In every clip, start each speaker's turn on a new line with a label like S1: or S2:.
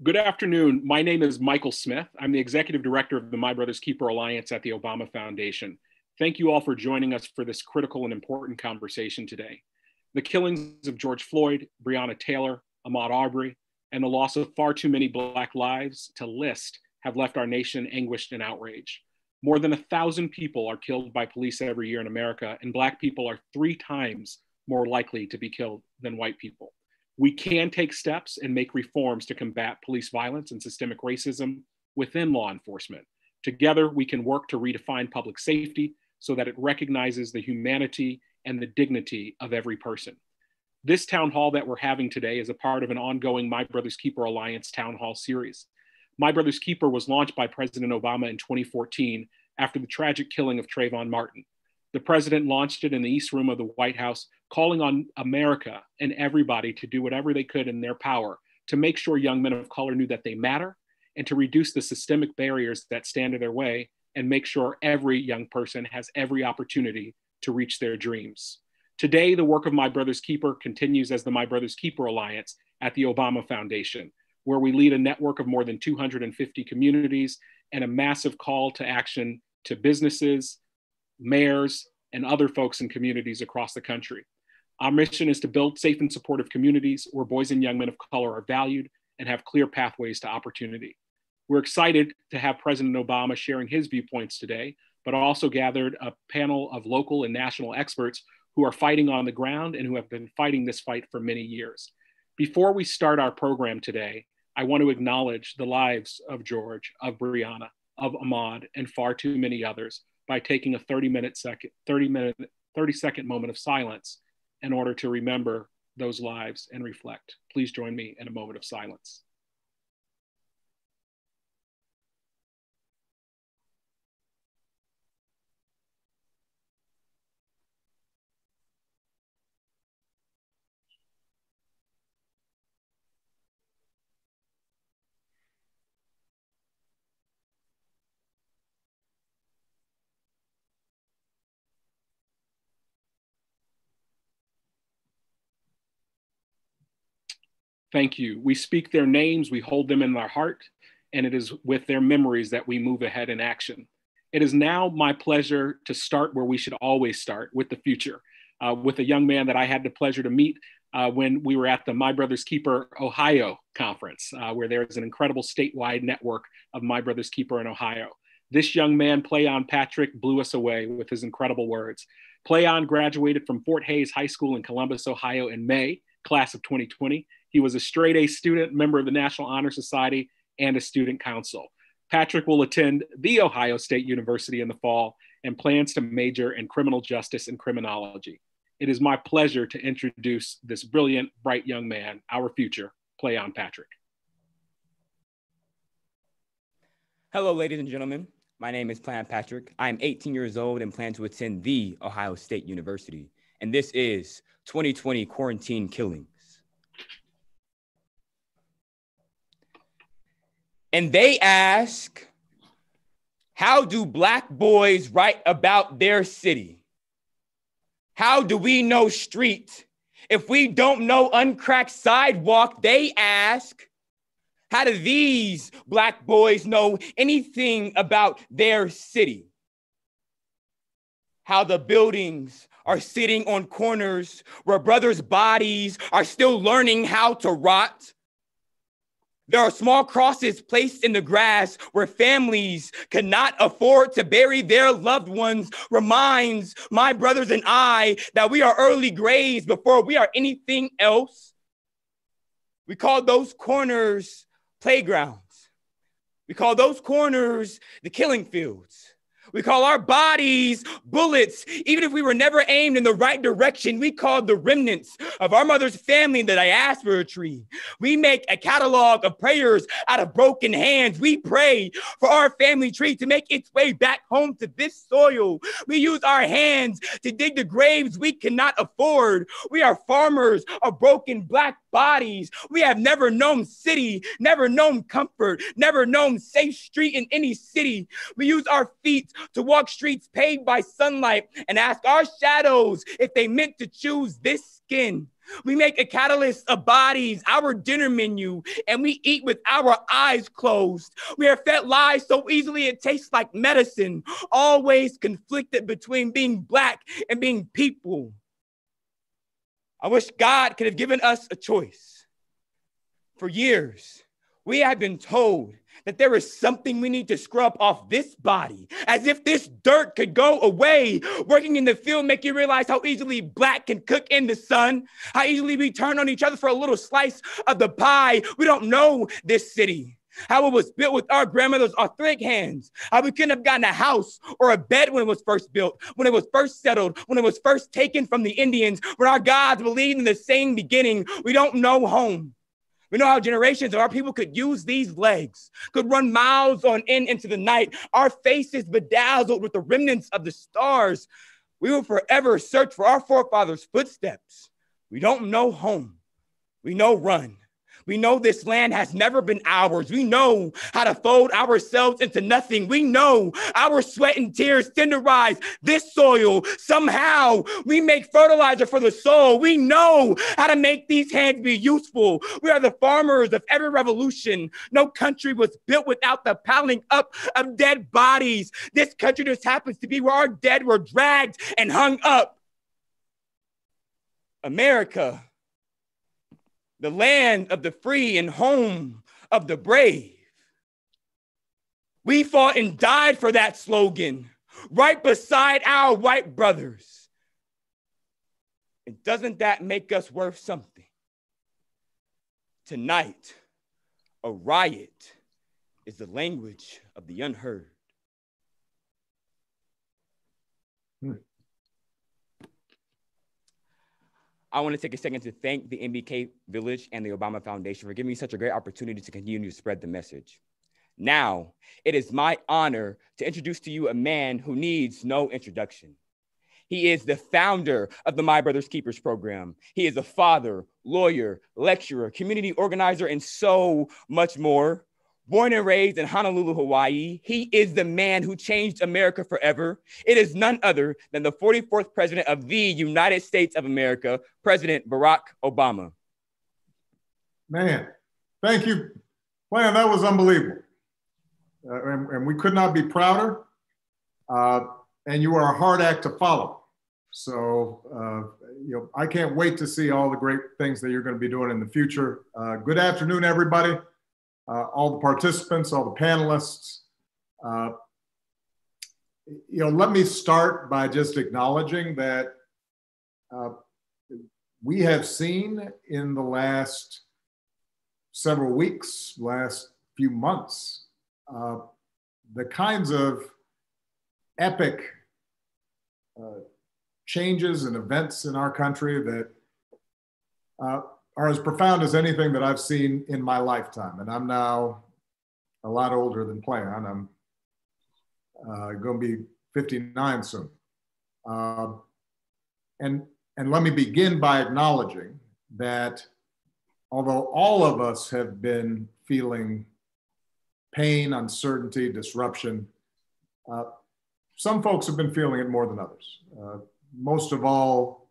S1: Good afternoon. My name is Michael Smith. I'm the Executive Director of the My Brother's Keeper Alliance at the Obama Foundation. Thank you all for joining us for this critical and important conversation today. The killings of George Floyd, Breonna Taylor, Ahmaud Arbery, and the loss of far too many Black lives to list have left our nation anguished and outraged. More than 1,000 people are killed by police every year in America, and Black people are 3 times more likely to be killed than white people. We can take steps and make reforms to combat police violence and systemic racism within law enforcement. Together, we can work to redefine public safety so that it recognizes the humanity and the dignity of every person. This town hall that we're having today is a part of an ongoing My Brother's Keeper Alliance town hall series. My Brother's Keeper was launched by President Obama in 2014 after the tragic killing of Trayvon Martin. The president launched it in the East Room of the White House, calling on America and everybody to do whatever they could in their power to make sure young men of color knew that they matter and to reduce the systemic barriers that stand in their way and make sure every young person has every opportunity to reach their dreams. Today, the work of My Brother's Keeper continues as the My Brother's Keeper Alliance at the Obama Foundation, where we lead a network of more than 250 communities and a massive call to action to businesses, mayors, and other folks in communities across the country. Our mission is to build safe and supportive communities where boys and young men of color are valued and have clear pathways to opportunity. We're excited to have President Obama sharing his viewpoints today, but also gathered a panel of local and national experts who are fighting on the ground and who have been fighting this fight for many years. Before we start our program today, I want to acknowledge the lives of George, of Breonna, of Ahmaud, and far too many others by taking a 30-second moment of silence in order to remember those lives and reflect. Please join me in a moment of silence. Thank you. We speak their names, we hold them in our heart, and it is with their memories that we move ahead in action. It is now my pleasure to start where we should always start, with the future, with a young man that I had the pleasure to meet when we were at the My Brother's Keeper Ohio conference, where there is an incredible statewide network of My Brother's Keeper in Ohio. This young man, Playon Patrick, blew us away with his incredible words. Playon graduated from Fort Hays High School in Columbus, Ohio in May, class of 2020. He was a straight A student, member of the National Honor Society, and a student council. Patrick will attend The Ohio State University in the fall and plans to major in criminal justice and criminology. It is my pleasure to introduce this brilliant, bright young man, our future, Playon Patrick.
S2: Hello, ladies and gentlemen. My name is Playon Patrick. I am 18 years old and plan to attend The Ohio State University. And this is 2020 Quarantine Killings. And they ask, how do Black boys write about their city? How do we know street if we don't know uncracked sidewalk? They ask, how do these Black boys know anything about their city? How the buildings are sitting on corners where brothers' bodies are still learning how to rot. There are small crosses placed in the grass where families cannot afford to bury their loved ones. Reminds my brothers and I that we are early graves before we are anything else. We call those corners playgrounds. We call those corners the killing fields. We call our bodies bullets. Even if we were never aimed in the right direction, we call the remnants of our mother's family in the diaspora tree. We make a catalog of prayers out of broken hands. We pray for our family tree to make its way back home to this soil. We use our hands to dig the graves we cannot afford. We are farmers of broken Black bodies. We have never known city, never known comfort, never known safe street in any city. We use our feet to walk streets paved by sunlight and ask our shadows if they meant to choose this skin. We make a catalyst of bodies, our dinner menu, and we eat with our eyes closed. We are fed lies so easily it tastes like medicine, always conflicted between being Black and being people. I wish God could have given us a choice. For years, we have been told that there is something we need to scrub off this body, as if this dirt could go away. Working in the field make you realize how easily Black can cook in the sun, how easily we turn on each other for a little slice of the pie. We don't know this city, how it was built with our grandmother's arthritic hands, how we couldn't have gotten a house or a bed when it was first built, when it was first settled, when it was first taken from the Indians, when our gods believed in the same beginning. We don't know home. We know how generations of our people could use these legs, could run miles on end into the night, our faces bedazzled with the remnants of the stars. We will forever search for our forefathers' footsteps. We don't know home. We know run. We know this land has never been ours. We know how to fold ourselves into nothing. We know our sweat and tears tenderize this soil. Somehow we make fertilizer for the soul. We know how to make these hands be useful. We are the farmers of every revolution. No country was built without the piling up of dead bodies. This country just happens to be where our dead were dragged and hung up. America, the land of the free and home of the brave. We fought and died for that slogan, right beside our white brothers. And doesn't that make us worth something? Tonight, a riot is the language of the unheard. I want to take a second to thank the MBK Village and the Obama Foundation for giving me such a great opportunity to continue to spread the message. Now, it is my honor to introduce to you a man who needs no introduction. He is the founder of the My Brother's Keepers program. He is a father, lawyer, lecturer, community organizer, and so much more. Born and raised in Honolulu, Hawaii, he is the man who changed America forever. It is none other than the 44th president of the United States of America, President Barack Obama.
S3: Man, thank you. Man, that was unbelievable. And we could not be prouder. And you are a hard act to follow. So, I can't wait to see all the great things that you're going to be doing in the future. Good afternoon, everybody. All the participants, all the panelists. Let me start by just acknowledging that we have seen in the last several weeks, last few months, the kinds of epic changes and events in our country that are as profound as anything that I've seen in my lifetime. And I'm now a lot older than Playon. I'm going to be 59 soon. And let me begin by acknowledging that although all of us have been feeling pain, uncertainty, disruption, some folks have been feeling it more than others. Most of all,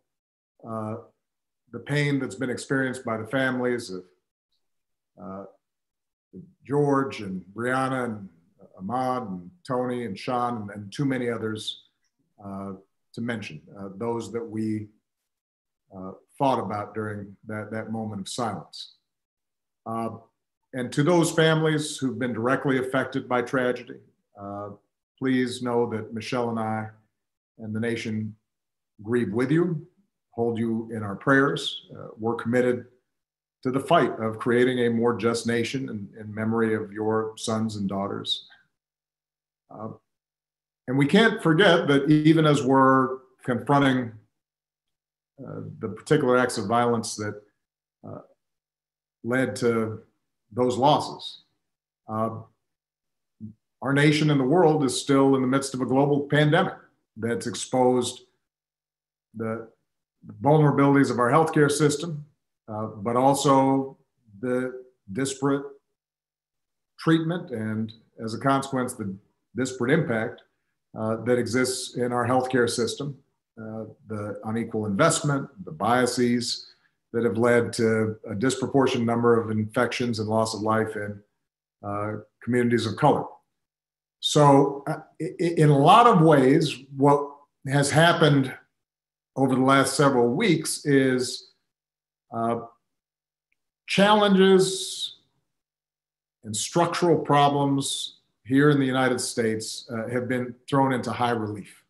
S3: the pain that's been experienced by the families of George and Brianna and Ahmaud and Tony and Sean and too many others to mention, those that we thought about during that moment of silence. And to those families who've been directly affected by tragedy, please know that Michelle and I and the nation grieve with you, hold you in our prayers. We're committed to the fight of creating a more just nation in memory of your sons and daughters. And we can't forget that even as we're confronting the particular acts of violence that led to those losses, our nation and the world is still in the midst of a global pandemic that's exposed the vulnerabilities of our healthcare system, but also the disparate treatment and, as a consequence, the disparate impact that exists in our healthcare system, the unequal investment, the biases that have led to a disproportionate number of infections and loss of life in communities of color. So in a lot of ways, what has happened over the last several weeks is challenges and structural problems here in the United States have been thrown into high relief.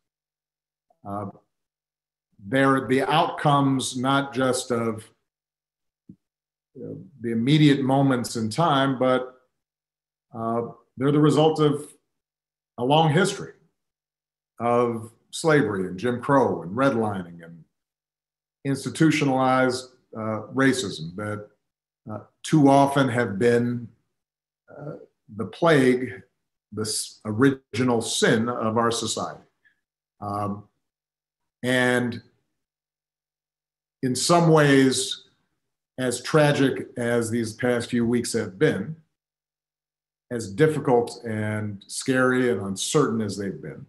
S3: They're the outcomes not just of the immediate moments in time, but they're the result of a long history of slavery and Jim Crow and redlining and institutionalized racism that too often have been the plague, this original sin of our society. And in some ways, as tragic as these past few weeks have been, as difficult and scary and uncertain as they've been,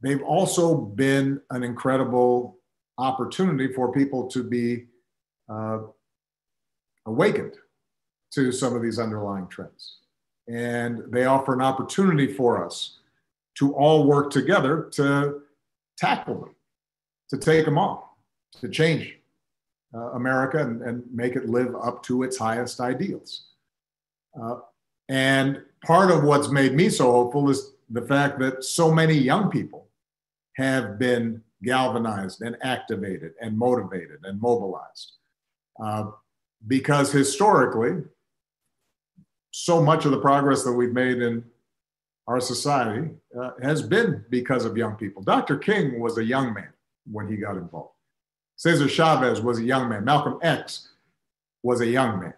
S3: they've also been an incredible opportunity for people to be awakened to some of these underlying trends. And they offer an opportunity for us to all work together to tackle them, to take them on, to change America and make it live up to its highest ideals. And part of what's made me so hopeful is the fact that so many young people have been galvanized and activated and motivated and mobilized. Because historically, so much of the progress that we've made in our society has been because of young people. Dr. King was a young man when he got involved. Cesar Chavez was a young man. Malcolm X was a young man.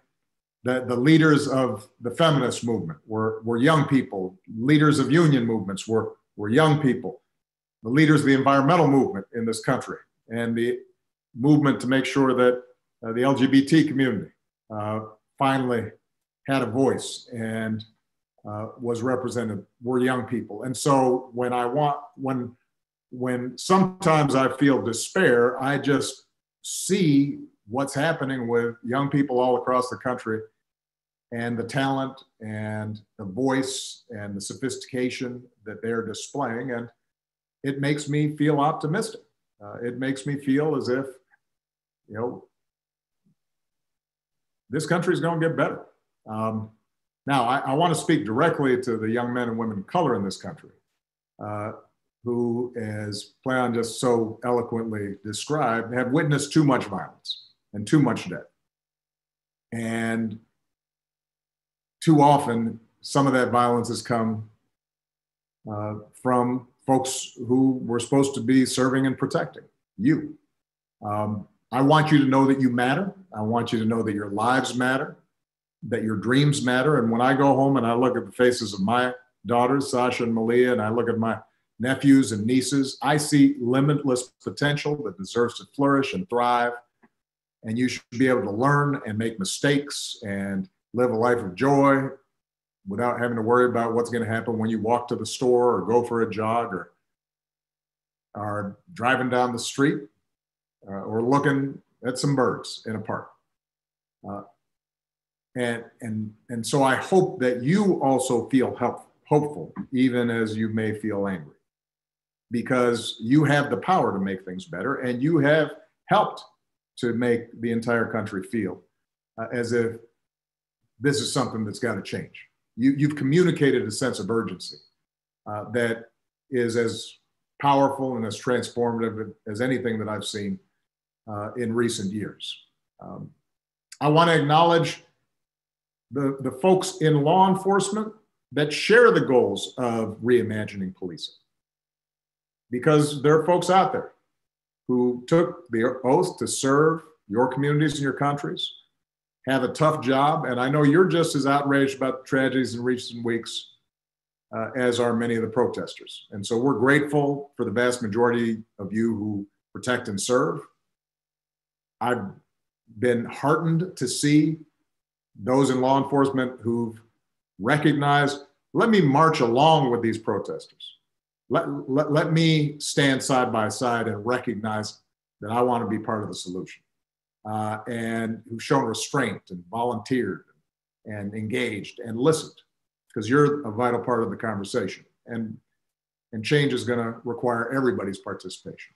S3: The leaders of the feminist movement were young people. Leaders of union movements were young people. The leaders of the environmental movement in this country and the movement to make sure that the LGBT community finally had a voice and was represented were young people. And so when sometimes I feel despair, I just see what's happening with young people all across the country and the talent and the voice and the sophistication that they're displaying. And it makes me feel optimistic. It makes me feel as if, this country is going to get better. Now, I want to speak directly to the young men and women of color in this country who, as Playon just so eloquently described, have witnessed too much violence and too much death. And too often, some of that violence has come from folks who were supposed to be serving and protecting you. I want you to know that you matter. I want you to know that your lives matter, that your dreams matter. And when I go home and I look at the faces of my daughters, Sasha and Malia, and I look at my nephews and nieces, I see limitless potential that deserves to flourish and thrive. And you should be able to learn and make mistakes and live a life of joy without having to worry about what's going to happen when you walk to the store or go for a jog or are driving down the street or looking at some birds in a park. And so I hope that you also feel hopeful, even as you may feel angry, because you have the power to make things better, and you have helped to make the entire country feel as if this is something that's got to change. You've communicated a sense of urgency that is as powerful and as transformative as anything that I've seen in recent years. I want to acknowledge the folks in law enforcement that share the goals of reimagining policing, because there are folks out there who took the oath to serve your communities and your countries, have a tough job, and I know you're just as outraged about the tragedies in recent weeks as are many of the protesters. And so we're grateful for the vast majority of you who protect and serve. I've been heartened to see those in law enforcement who've recognized, let me march along with these protesters. Let me stand side by side and recognize that I want to be part of the solution. and who've shown restraint and volunteered and engaged and listened, because you're a vital part of the conversation. And change is going to require everybody's participation.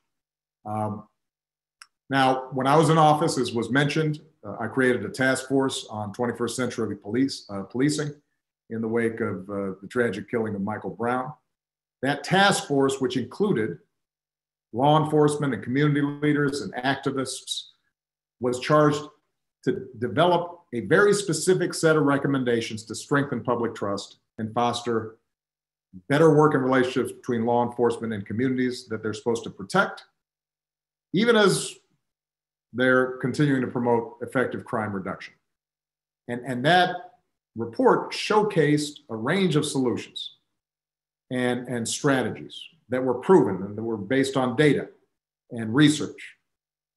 S3: Now, when I was in office, as was mentioned, I created a task force on 21st century policing in the wake of the tragic killing of Michael Brown. That task force, which included law enforcement and community leaders and activists, was charged to develop a very specific set of recommendations to strengthen public trust and foster better working relationships between law enforcement and communities that they're supposed to protect, even as they're continuing to promote effective crime reduction. And that report showcased a range of solutions and strategies that were proven and that were based on data and research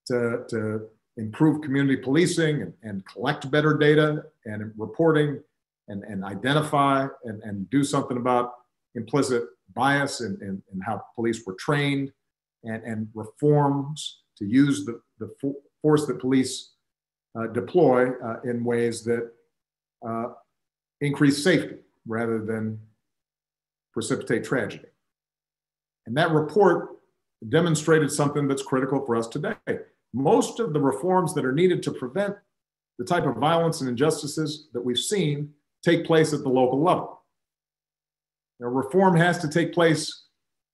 S3: to improve community policing and collect better data and reporting and identify and do something about implicit bias in how police were trained and reforms to use the force that police deploy in ways that increase safety rather than precipitate tragedy. And that report demonstrated something that's critical for us today. Most of the reforms that are needed to prevent the type of violence and injustices that we've seen take place at the local level. Now, reform has to take place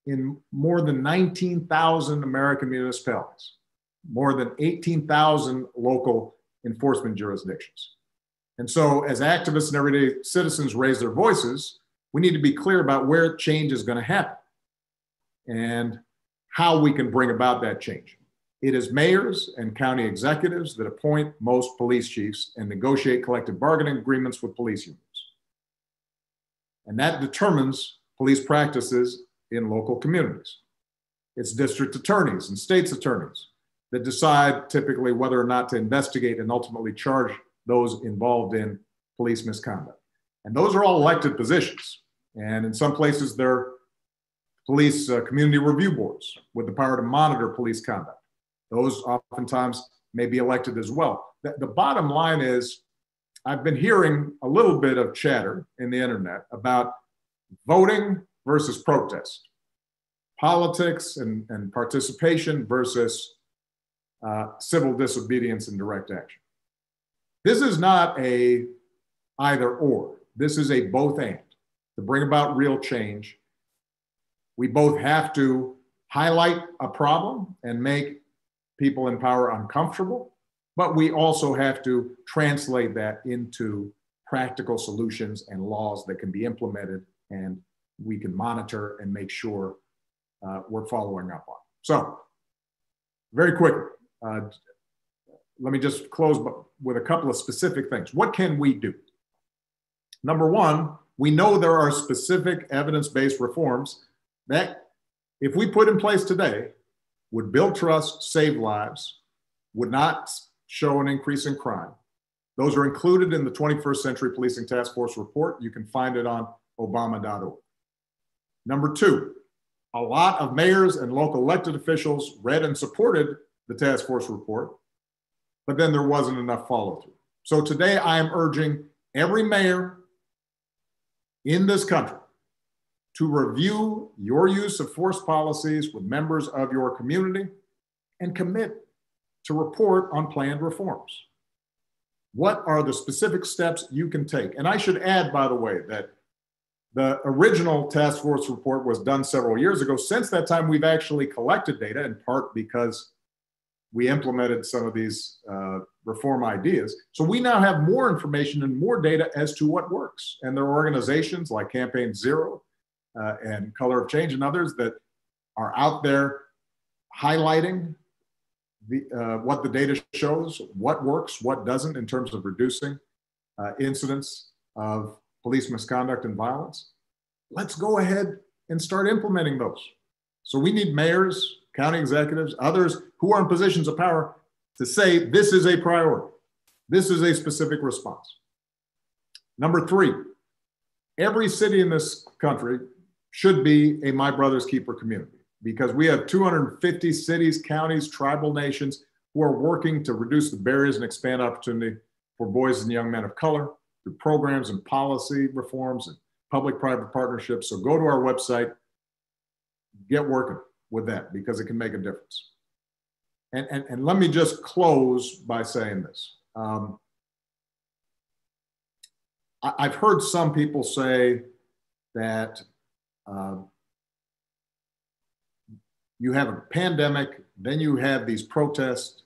S3: in more than 19,000 American municipalities, more than 18,000 local enforcement jurisdictions. And so as activists and everyday citizens raise their voices, we need to be clear about where change is going to happen and how we can bring about that change. It is mayors and county executives that appoint most police chiefs and negotiate collective bargaining agreements with police unions. And that determines police practices in local communities. It's district attorneys and state's attorneys that decide typically whether or not to investigate and ultimately charge those involved in police misconduct. And those are all elected positions. And in some places, they're police community review boards with the power to monitor police conduct. Those oftentimes may be elected as well. The bottom line is, I've been hearing a little bit of chatter in the internet about voting versus protest, politics and participation versus civil disobedience and direct action. This is not a either or. This is a both and. To bring about real change, we both have to highlight a problem and make people in power uncomfortable, but we also have to translate that into practical solutions and laws that can be implemented and we can monitor and make sure we're following up on. So, very quickly, let me just close with a couple of specific things. What can we do? Number one, we know there are specific evidence-based reforms that, if we put in place today, would build trust, save lives, would not show an increase in crime. Those are included in the 21st Century Policing Task Force report. You can find it on obama.org. Number two, a lot of mayors and local elected officials read and supported the task force report, but then there wasn't enough follow-through. So today I am urging every mayor in this country to review your use of force policies with members of your community and commit to report on planned reforms. What are the specific steps you can take? And I should add, by the way, that the original task force report was done several years ago. Since that time, we've actually collected data, in part because we implemented some of these reform ideas. So we now have more information and more data as to what works. And there are organizations like Campaign Zero and Color of Change and others that are out there highlighting what the data shows, what works, what doesn't in terms of reducing incidents of police misconduct and violence. Let's go ahead and start implementing those. So we need mayors, county executives, others who are in positions of power to say, this is a priority. This is a specific response. Number three, every city in this country should be a My Brother's Keeper community, because we have 250 cities, counties, tribal nations who who are working to reduce the barriers and expand opportunity for boys and young men of color through programs and policy reforms and public-private partnerships. So go to our website, get working with that because it can make a difference. And let me just close by saying this. I've heard some people say that you have a pandemic, then you have these protests.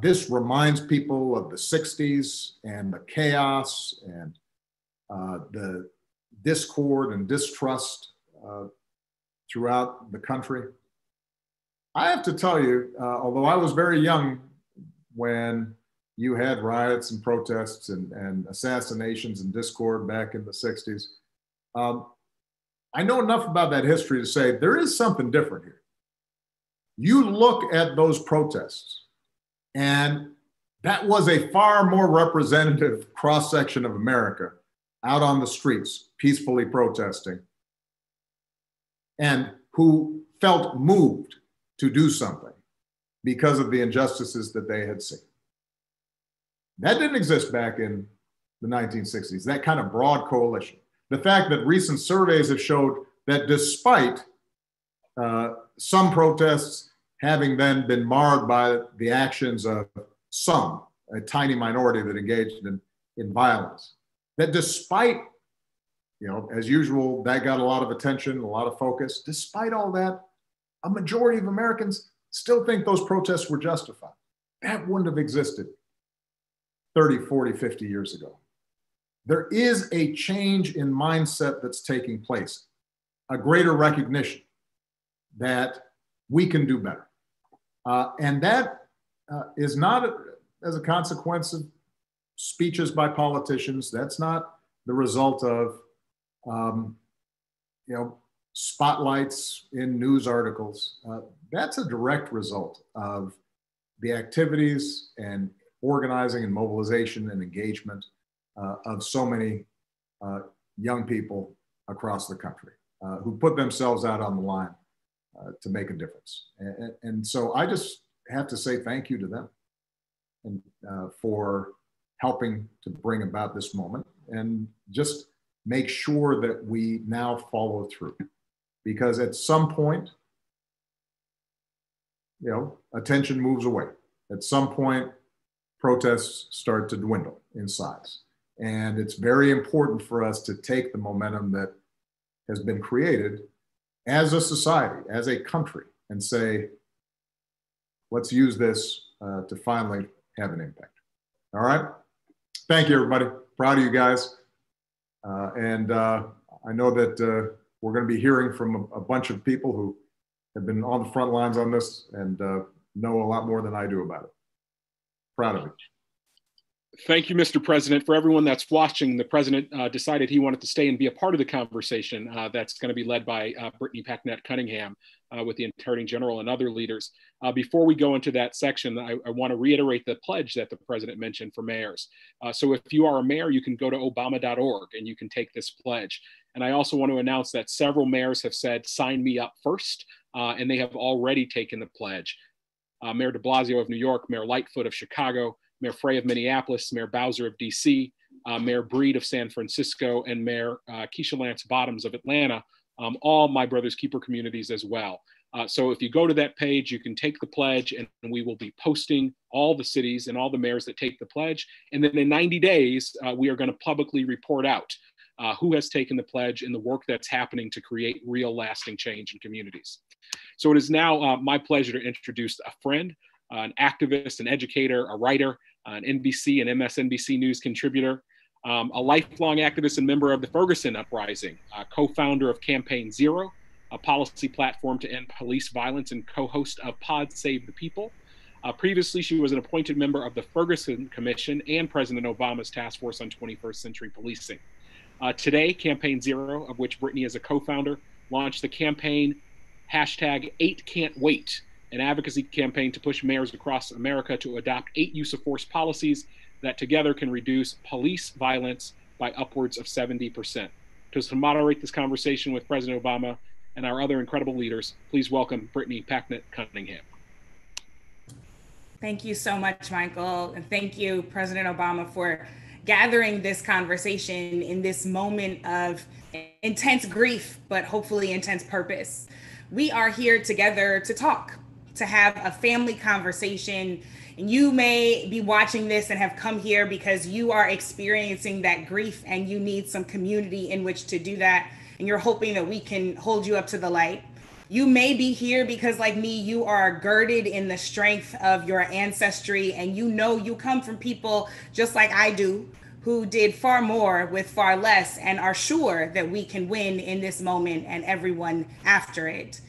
S3: This reminds people of the 60s and the chaos and the discord and distrust throughout the country. I have to tell you, although I was very young when you had riots and protests and assassinations and discord back in the 60s, I know enough about that history to say there is something different here. You look at those protests, and that was a far more representative cross-section of America out on the streets, peacefully protesting, and who felt moved to do something because of the injustices that they had seen. That didn't exist back in the 1960s, that kind of broad coalition. The fact that recent surveys have showed that despite some protests having then been marred by the actions of some, a tiny minority that engaged in violence, that despite, you know, as usual, that got a lot of attention, a lot of focus. Despite all that, a majority of Americans still think those protests were justified. That wouldn't have existed 30, 40, 50 years ago. There is a change in mindset that's taking place, a greater recognition that we can do better. And that is not as a consequence of speeches by politicians. That's not the result of, spotlights in news articles. That's a direct result of the activities and organizing and mobilization and engagement of so many young people across the country who put themselves out on the line to make a difference. And so I just have to say thank you to them and for helping to bring about this moment and just make sure that we now follow through. Because at some point, attention moves away. At some point, protests start to dwindle in size. And it's very important for us to take the momentum that has been created as a society, as a country, and say, let's use this to finally have an impact. All right? Thank you, everybody. Proud of you guys. And I know that we're going to be hearing from a bunch of people who have been on the front lines on this and know a lot more than I do about it. Proud of it.
S1: Thank you, Mr. President. For everyone that's watching, the President decided he wanted to stay and be a part of the conversation that's going to be led by Brittany Packnett-Cunningham with the Attorney General and other leaders. Before we go into that section, I want to reiterate the pledge that the President mentioned for mayors. So if you are a mayor, you can go to obama.org and you can take this pledge. And I also want to announce that several mayors have said, sign me up first, and they have already taken the pledge. Mayor de Blasio of New York, Mayor Lightfoot of Chicago, Mayor Frey of Minneapolis, Mayor Bowser of DC, Mayor Breed of San Francisco, and Mayor Keisha Lance Bottoms of Atlanta, all My Brother's Keeper communities as well. So if you go to that page, you can take the pledge, and we will be posting all the cities and all the mayors that take the pledge. And then in 90 days, we are going to publicly report out who has taken the pledge and the work that's happening to create real lasting change in communities. So it is now my pleasure to introduce a friend, an activist, an educator, a writer, an NBC and MSNBC News contributor, a lifelong activist and member of the Ferguson Uprising, co-founder of Campaign Zero, a policy platform to end police violence, and co-host of Pod Save the People. Previously, she was an appointed member of the Ferguson Commission and President Obama's Task Force on 21st Century Policing. Today, Campaign Zero, of which Brittany is a co-founder, launched the campaign #8Can'tWait, an advocacy campaign to push mayors across America to adopt 8 use-of-force policies that together can reduce police violence by upwards of 70%. To moderate this conversation with President Obama and our other incredible leaders, please welcome Brittany Packnett-Cunningham.
S4: Thank you so much, Michael. And thank you, President Obama, for gathering this conversation in this moment of intense grief, but hopefully intense purpose. We are here together to talk, to have a family conversation. And you may be watching this and have come here because you are experiencing that grief and you need some community in which to do that. And you're hoping that we can hold you up to the light. You may be here because, like me, you are girded in the strength of your ancestry, and you know you come from people just like I do, who did far more with far less and are sure that we can win in this moment and everyone after it.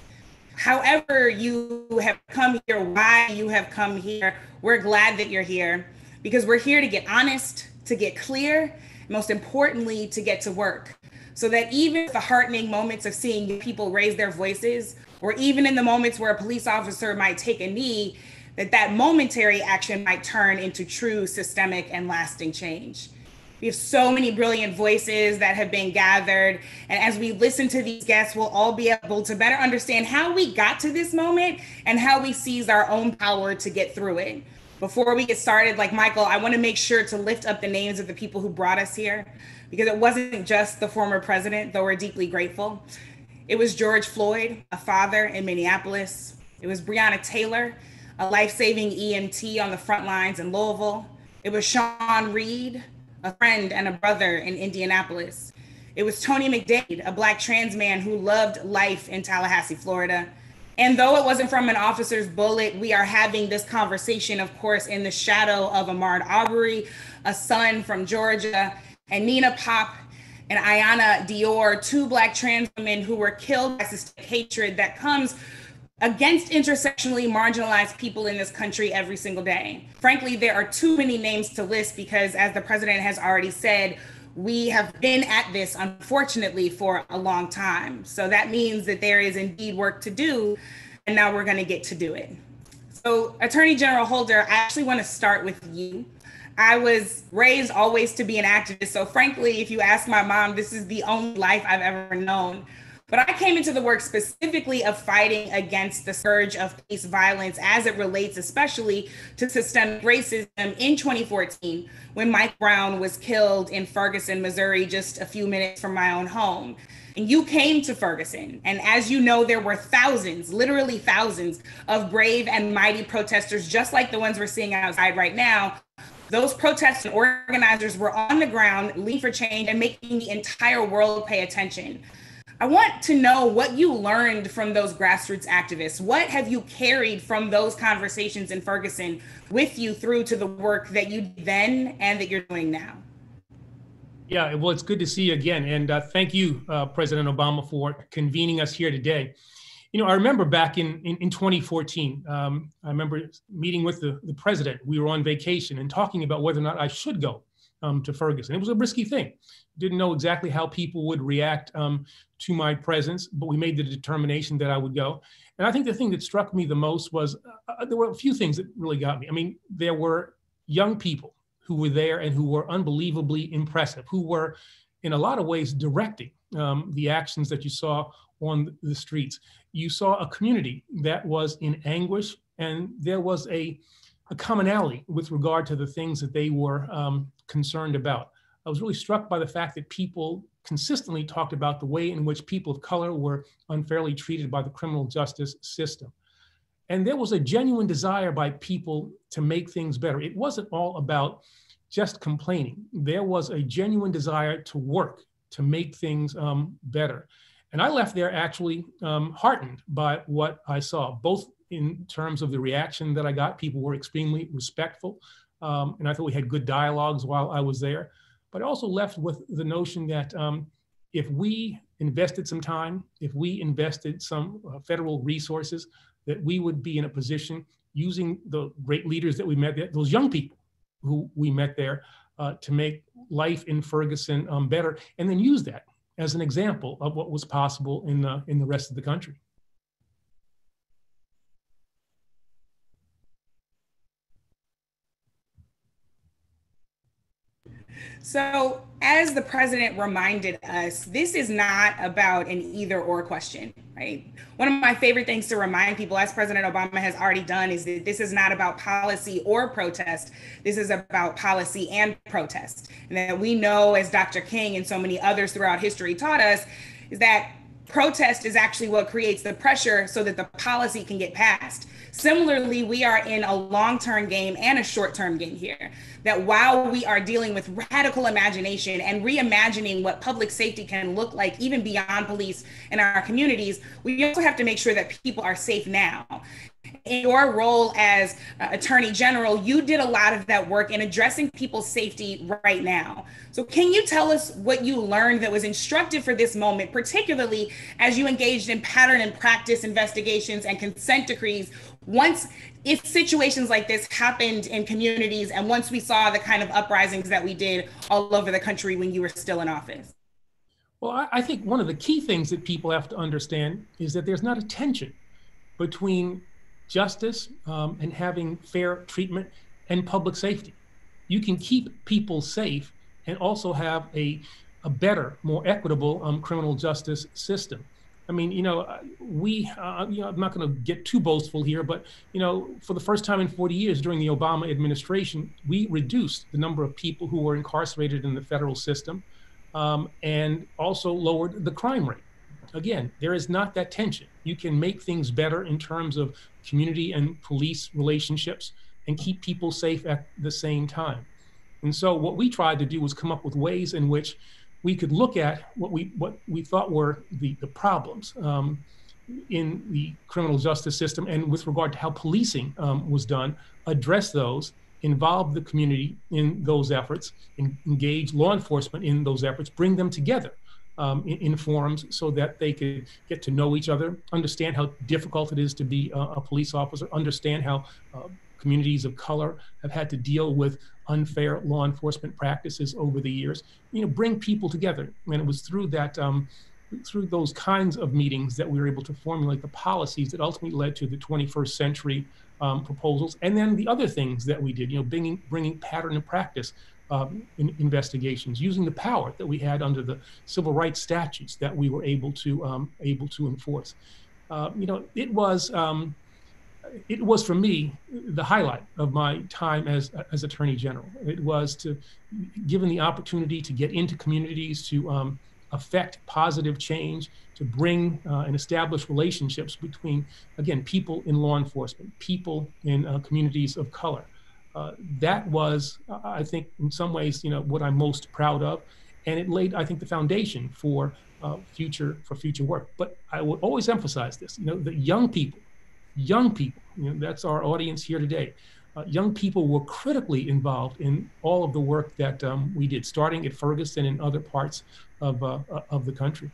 S4: However you have come here, why you have come here, we're glad that you're here, because we're here to get honest, to get clear, and most importantly, to get to work. So that even the heartening moments of seeing people raise their voices, or even in the moments where a police officer might take a knee, that momentary action might turn into true systemic and lasting change. We have so many brilliant voices that have been gathered. And as we listen to these guests, we'll all be able to better understand how we got to this moment and how we seize our own power to get through it. Before we get started, like Michael, I want to make sure to lift up the names of the people who brought us here, because it wasn't just the former president, though we're deeply grateful. It was George Floyd, a father in Minneapolis. It was Breonna Taylor, a life-saving EMT on the front lines in Louisville. It was Sean Reed, a friend and a brother in Indianapolis. It was Tony McDade, a Black trans man who loved life in Tallahassee, Florida. And though it wasn't from an officer's bullet, we are having this conversation, of course, in the shadow of Ahmaud Arbery, a son from Georgia, and Nina Pop and Ayanna Dior, two Black trans women who were killed by systemic hatred that comes against intersectionally marginalized people in this country every single day. Frankly, there are too many names to list because, as the president has already said, we have been at this, unfortunately, for a long time. So that means that there is indeed work to do, and now we're going to get to do it. So, Attorney General Holder, I actually want to start with you. I was raised always to be an activist. So frankly, if you ask my mom, this is the only life I've ever known. But I came into the work specifically of fighting against the surge of police violence as it relates especially to systemic racism in 2014, when Mike Brown was killed in Ferguson, Missouri, just a few minutes from my own home. And you came to Ferguson. And as you know, there were thousands, literally thousands of brave and mighty protesters, just like the ones we're seeing outside right now. Those protests and organizers were on the ground, leading for change and making the entire world pay attention. I want to know what you learned from those grassroots activists. What have you carried from those conversations in Ferguson with you through to the work that you did then and that you're doing now?
S5: Yeah, well, it's good to see you again. And thank you, President Obama, for convening us here today. You know, I remember back in 2014, I remember meeting with the president. We were on vacation and talking about whether or not I should go to Ferguson. It was a risky thing. Didn't know exactly how people would react to my presence, but we made the determination that I would go. And I think the thing that struck me the most was there were a few things that really got me. I mean, there were young people who were there and who were unbelievably impressive, who were in a lot of ways directing the actions that you saw on the streets. You saw a community that was in anguish, and there was a commonality with regard to the things that they were concerned about. I was really struck by the fact that people consistently talked about the way in which people of color were unfairly treated by the criminal justice system. And there was a genuine desire by people to make things better. It wasn't all about just complaining. There was a genuine desire to work, to make things better. And I left there actually heartened by what I saw, both in terms of the reaction that I got. People were extremely respectful. And I thought we had good dialogues while I was there. But I also left with the notion that if we invested some time, if we invested some federal resources, that we would be in a position using the great leaders that we met there, those young people who we met there, to make life in Ferguson better, and then use that as an example of what was possible in the rest of the country.
S4: So, as the president reminded us, this is not about an either or question, right? One of my favorite things to remind people, as President Obama has already done, is that this is not about policy or protest. This is about policy and protest. And that we know, as Dr. King and so many others throughout history taught us, is that protest is actually what creates the pressure so that the policy can get passed. Similarly, we are in a long-term game and a short-term game here. That while we are dealing with radical imagination and reimagining what public safety can look like, even beyond police in our communities, we also have to make sure that people are safe now. In your role as Attorney General, you did a lot of that work in addressing people's safety right now. So can you tell us what you learned that was instructive for this moment, particularly as you engaged in pattern and practice investigations and consent decrees if situations like this happened in communities and once we saw the kind of uprisings that we did all over the country when you were still in office?
S5: Well, I think one of the key things that people have to understand is that there's not a tension between justice and having fair treatment and public safety. You can keep people safe and also have a better, more equitable criminal justice system. I mean, I'm not going to get too boastful here, but, for the first time in 40 years during the Obama administration, we reduced the number of people who were incarcerated in the federal system and also lowered the crime rate. Again, there is not that tension. You can make things better in terms of community and police relationships and keep people safe at the same time. And so what we tried to do was come up with ways in which we could look at what we thought were the problems in the criminal justice system and with regard to how policing was done, address those, involve the community in those efforts, engage law enforcement in those efforts, bring them together in forums so that they could get to know each other, understand how difficult it is to be a police officer, understand how communities of color have had to deal with unfair law enforcement practices over the years, bring people together. And it was through that, through those kinds of meetings that we were able to formulate the policies that ultimately led to the 21st century proposals. And then the other things that we did, bringing pattern and practice in investigations, using the power that we had under the civil rights statutes that we were able to enforce. It was for me the highlight of my time as Attorney General. It was given the opportunity to get into communities, to affect positive change, to bring and establish relationships between, again, people in law enforcement, people in communities of color. That was, I think, in some ways, what I'm most proud of, and it laid, I think, the foundation for future work. But I would always emphasize this: that young people, that's our audience here today. Young people were critically involved in all of the work that we did, starting at Ferguson and other parts of the country.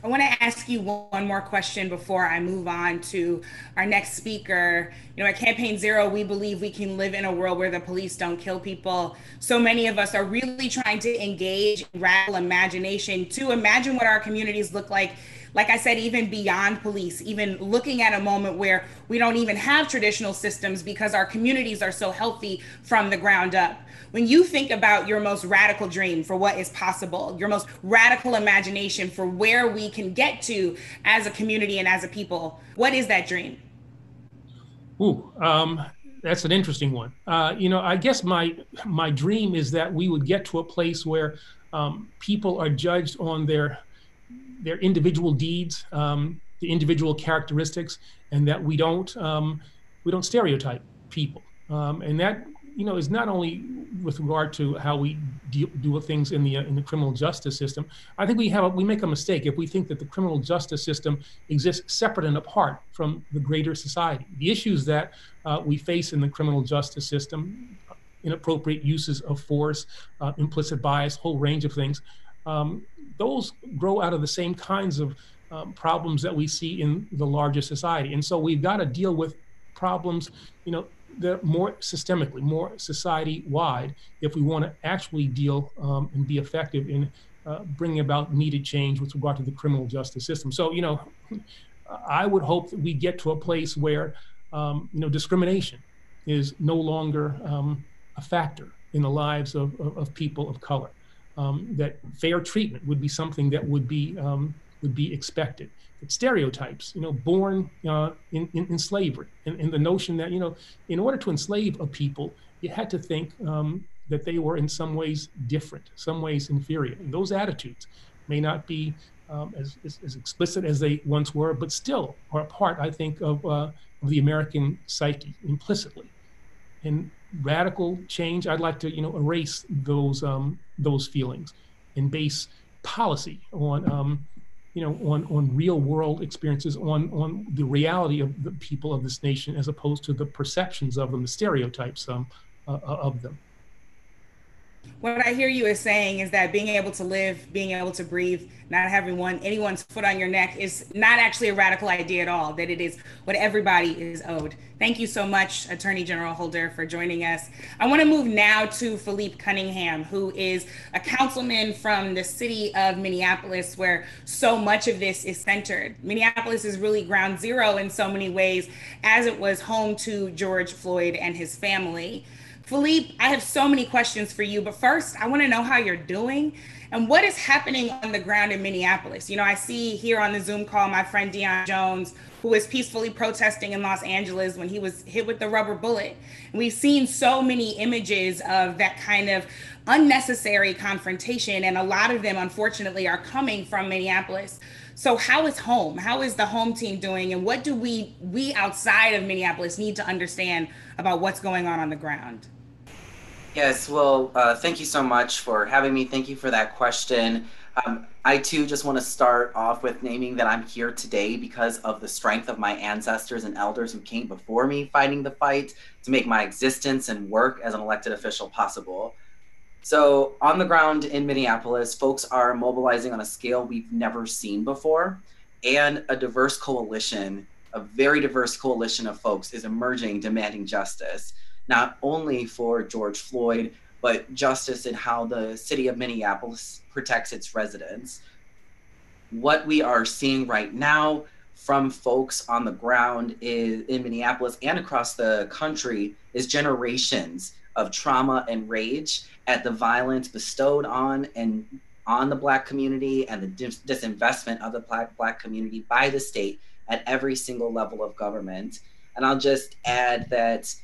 S4: I want to ask you one more question before I move on to our next speaker. At Campaign Zero, we believe we can live in a world where the police don't kill people. So many of us are really trying to engage in radical imagination to imagine what our communities look like I said, even beyond police, even looking at a moment where we don't even have traditional systems because our communities are so healthy from the ground up. When you think about your most radical dream for what is possible, your most radical imagination for where we can get to as a community and as a people, what is that dream?
S5: That's an interesting one. I guess my dream is that we would get to a place where people are judged on their individual deeds, the individual characteristics, and that we don't stereotype people. And that is not only with regard to how we do things in the criminal justice system. I think we make a mistake if we think that the criminal justice system exists separate and apart from the greater society. The issues that we face in the criminal justice system, inappropriate uses of force, implicit bias, whole range of things, those grow out of the same kinds of problems that we see in the larger society. And so we've got to deal with problems, that are more systemically, more society-wide, if we want to actually deal and be effective in bringing about needed change with regard to the criminal justice system. So, I would hope that we get to a place where, discrimination is no longer a factor in the lives of people of color. That fair treatment would be something that would be expected. That stereotypes, born in slavery, and the notion that, in order to enslave a people, you had to think that they were in some ways different, some ways inferior. And those attitudes may not be as explicit as they once were, but still are a part, I think, of the American psyche implicitly. And radical change, I'd like to, erase those feelings and base policy on, on real world experiences, on the reality of the people of this nation, as opposed to the perceptions of them, the stereotypes of them.
S4: What I hear you is saying is that being able to live, being able to breathe, not having anyone's foot on your neck is not actually a radical idea at all, that it is what everybody is owed. Thank you so much, Attorney General Holder, for joining us. I want to move now to Philippe Cunningham, who is a councilman from the city of Minneapolis, where so much of this is centered. Minneapolis is really ground zero in so many ways, as it was home to George Floyd and his family. Philippe, I have so many questions for you, but first I want to know how you're doing and what is happening on the ground in Minneapolis. I see here on the Zoom call my friend Deion Jones, who was peacefully protesting in Los Angeles when he was hit with the rubber bullet. And we've seen so many images of that kind of unnecessary confrontation, and a lot of them, unfortunately, are coming from Minneapolis. So how is home? How is the home team doing? And what do we outside of Minneapolis need to understand about what's going on the ground?
S6: Yes, well, thank you so much for having me. Thank you for that question. I too just want to start off with naming that I'm here today because of the strength of my ancestors and elders who came before me fighting the fight to make my existence and work as an elected official possible. So on the ground in Minneapolis, folks are mobilizing on a scale we've never seen before, and a diverse coalition, a very diverse coalition of folks is emerging demanding justice, not only for George Floyd, but justice in how the city of Minneapolis protects its residents. What we are seeing right now from folks on the ground in Minneapolis and across the country is generations of trauma and rage at the violence bestowed on the Black community and the disinvestment of the Black community by the state at every single level of government. And I'll just add that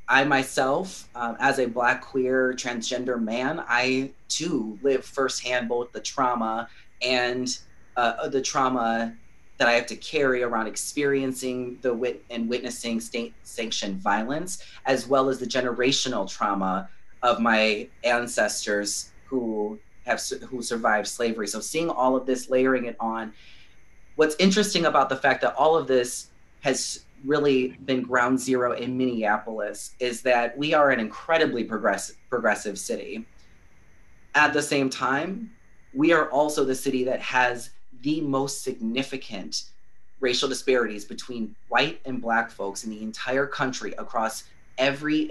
S6: I myself, as a Black, queer, transgender man, I too live firsthand both the trauma and the trauma that I have to carry around experiencing and witnessing state-sanctioned violence, as well as the generational trauma of my ancestors who survived slavery. So seeing all of this, layering it on, what's interesting about the fact that all of this has really been ground zero in Minneapolis is that we are an incredibly progressive city. At the same time, we are also the city that has the most significant racial disparities between white and Black folks in the entire country across every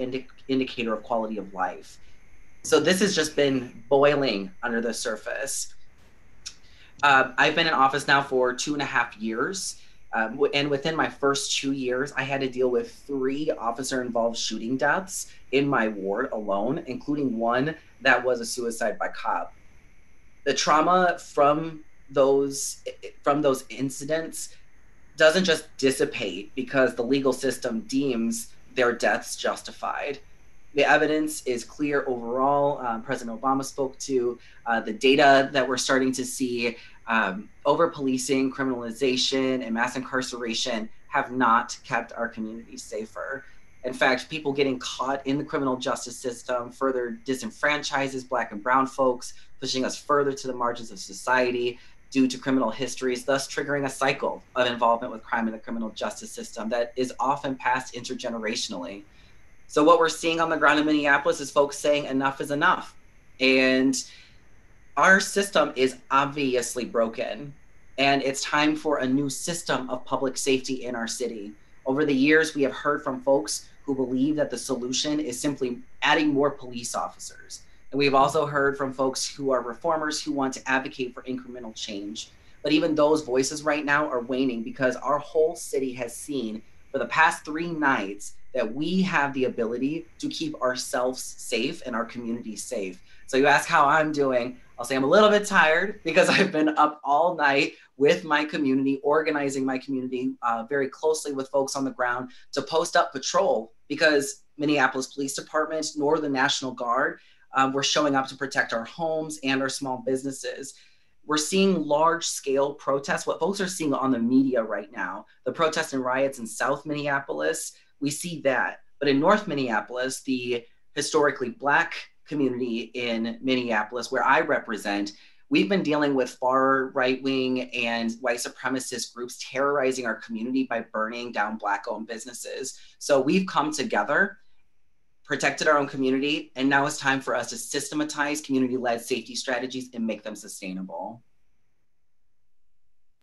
S6: indicator of quality of life. So this has just been boiling under the surface. I've been in office now for 2.5 years. And within my first 2 years, I had to deal with 3 officer-involved shooting deaths in my ward alone, including one that was a suicide by cop. The trauma from those incidents doesn't just dissipate because the legal system deems their deaths justified. The evidence is clear overall. President Obama spoke to the data that we're starting to see. Over-policing, criminalization, and mass incarceration have not kept our communities safer. In fact, people getting caught in the criminal justice system further disenfranchises Black and brown folks, pushing us further to the margins of society due to criminal histories, thus triggering a cycle of involvement with crime in the criminal justice system that is often passed intergenerationally. So what we're seeing on the ground in Minneapolis is folks saying enough is enough. And our system is obviously broken, and it's time for a new system of public safety in our city. Over the years, we have heard from folks who believe that the solution is simply adding more police officers. And we've also heard from folks who are reformers who want to advocate for incremental change. But even those voices right now are waning because our whole city has seen for the past 3 nights that we have the ability to keep ourselves safe and our community safe. So you ask how I'm doing, I'll say I'm a little bit tired because I've been up all night with my community, organizing my community very closely with folks on the ground to post up patrol, because Minneapolis Police Department nor the National Guard were showing up to protect our homes and our small businesses. We're seeing large scale protests, what folks are seeing on the media right now, the protests and riots in South Minneapolis, we see that. But in North Minneapolis, the historically Black community in Minneapolis, where I represent, we've been dealing with far right-wing and white supremacist groups terrorizing our community by burning down Black-owned businesses. So we've come together, protected our own community, and now it's time for us to systematize community-led safety strategies and make them sustainable.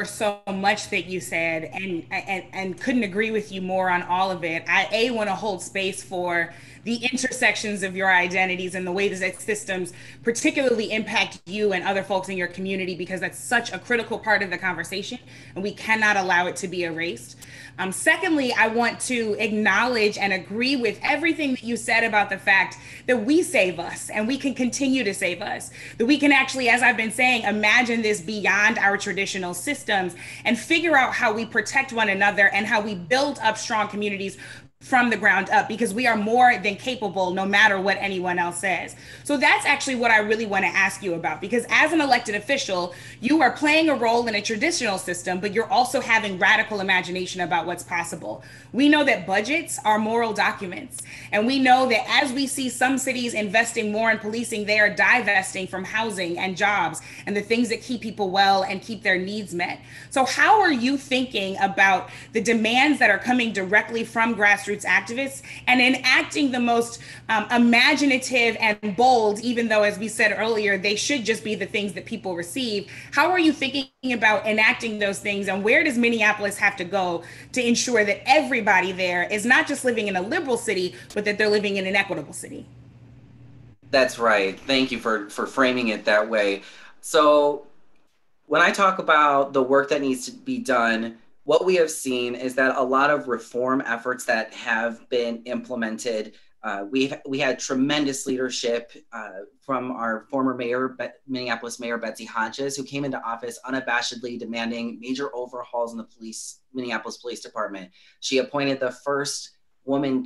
S4: So much that you said, and couldn't agree with you more on all of it. I want to hold space for the intersections of your identities and the ways that systems particularly impact you and other folks in your community, because that's such a critical part of the conversation and we cannot allow it to be erased. Secondly, I want to acknowledge and agree with everything that you said about the fact that we save us and we can continue to save us, that we can actually, as I've been saying, imagine this beyond our traditional systems and figure out how we protect one another and how we build up strong communities from the ground up, because we are more than capable no matter what anyone else says. So that's actually what I really want to ask you about, because as an elected official, you are playing a role in a traditional system, but you're also having radical imagination about what's possible. We know that budgets are moral documents, and we know that as we see some cities investing more in policing, they are divesting from housing and jobs and the things that keep people well and keep their needs met. So how are you thinking about the demands that are coming directly from grassroots activists and enacting the most imaginative and bold, even though, as we said earlier, they should just be the things that people receive? How are you thinking about enacting those things, and where does Minneapolis have to go to ensure that everybody there is not just living in a liberal city, but that they're living in an equitable city?
S6: That's right. Thank you for framing it that way. So when I talk about the work that needs to be done, what we have seen is that a lot of reform efforts that have been implemented, we had tremendous leadership from our former mayor, Minneapolis Mayor Betsy Hodges, who came into office unabashedly demanding major overhauls in the Minneapolis Police Department. She appointed the first woman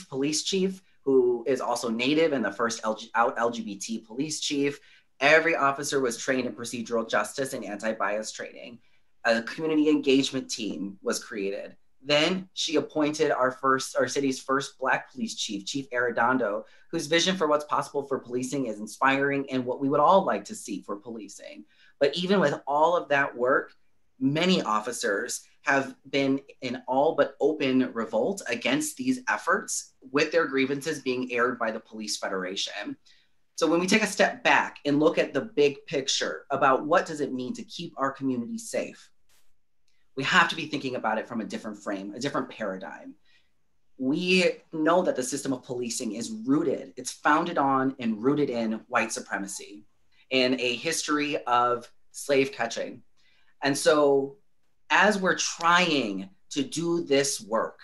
S6: police chief, who is also Native, and the first out LGBT police chief. Every officer was trained in procedural justice and anti-bias training. A community engagement team was created. Then she appointed our city's first Black police chief, Chief Arredondo, whose vision for what's possible for policing is inspiring and what we would all like to see for policing. But even with all of that work, many officers have been in all but open revolt against these efforts, with their grievances being aired by the Police Federation. So when we take a step back and look at the big picture about what does it mean to keep our community safe, we have to be thinking about it from a different frame, a different paradigm. We know that the system of policing is it's founded on and rooted in white supremacy and a history of slave catching. And so as we're trying to do this work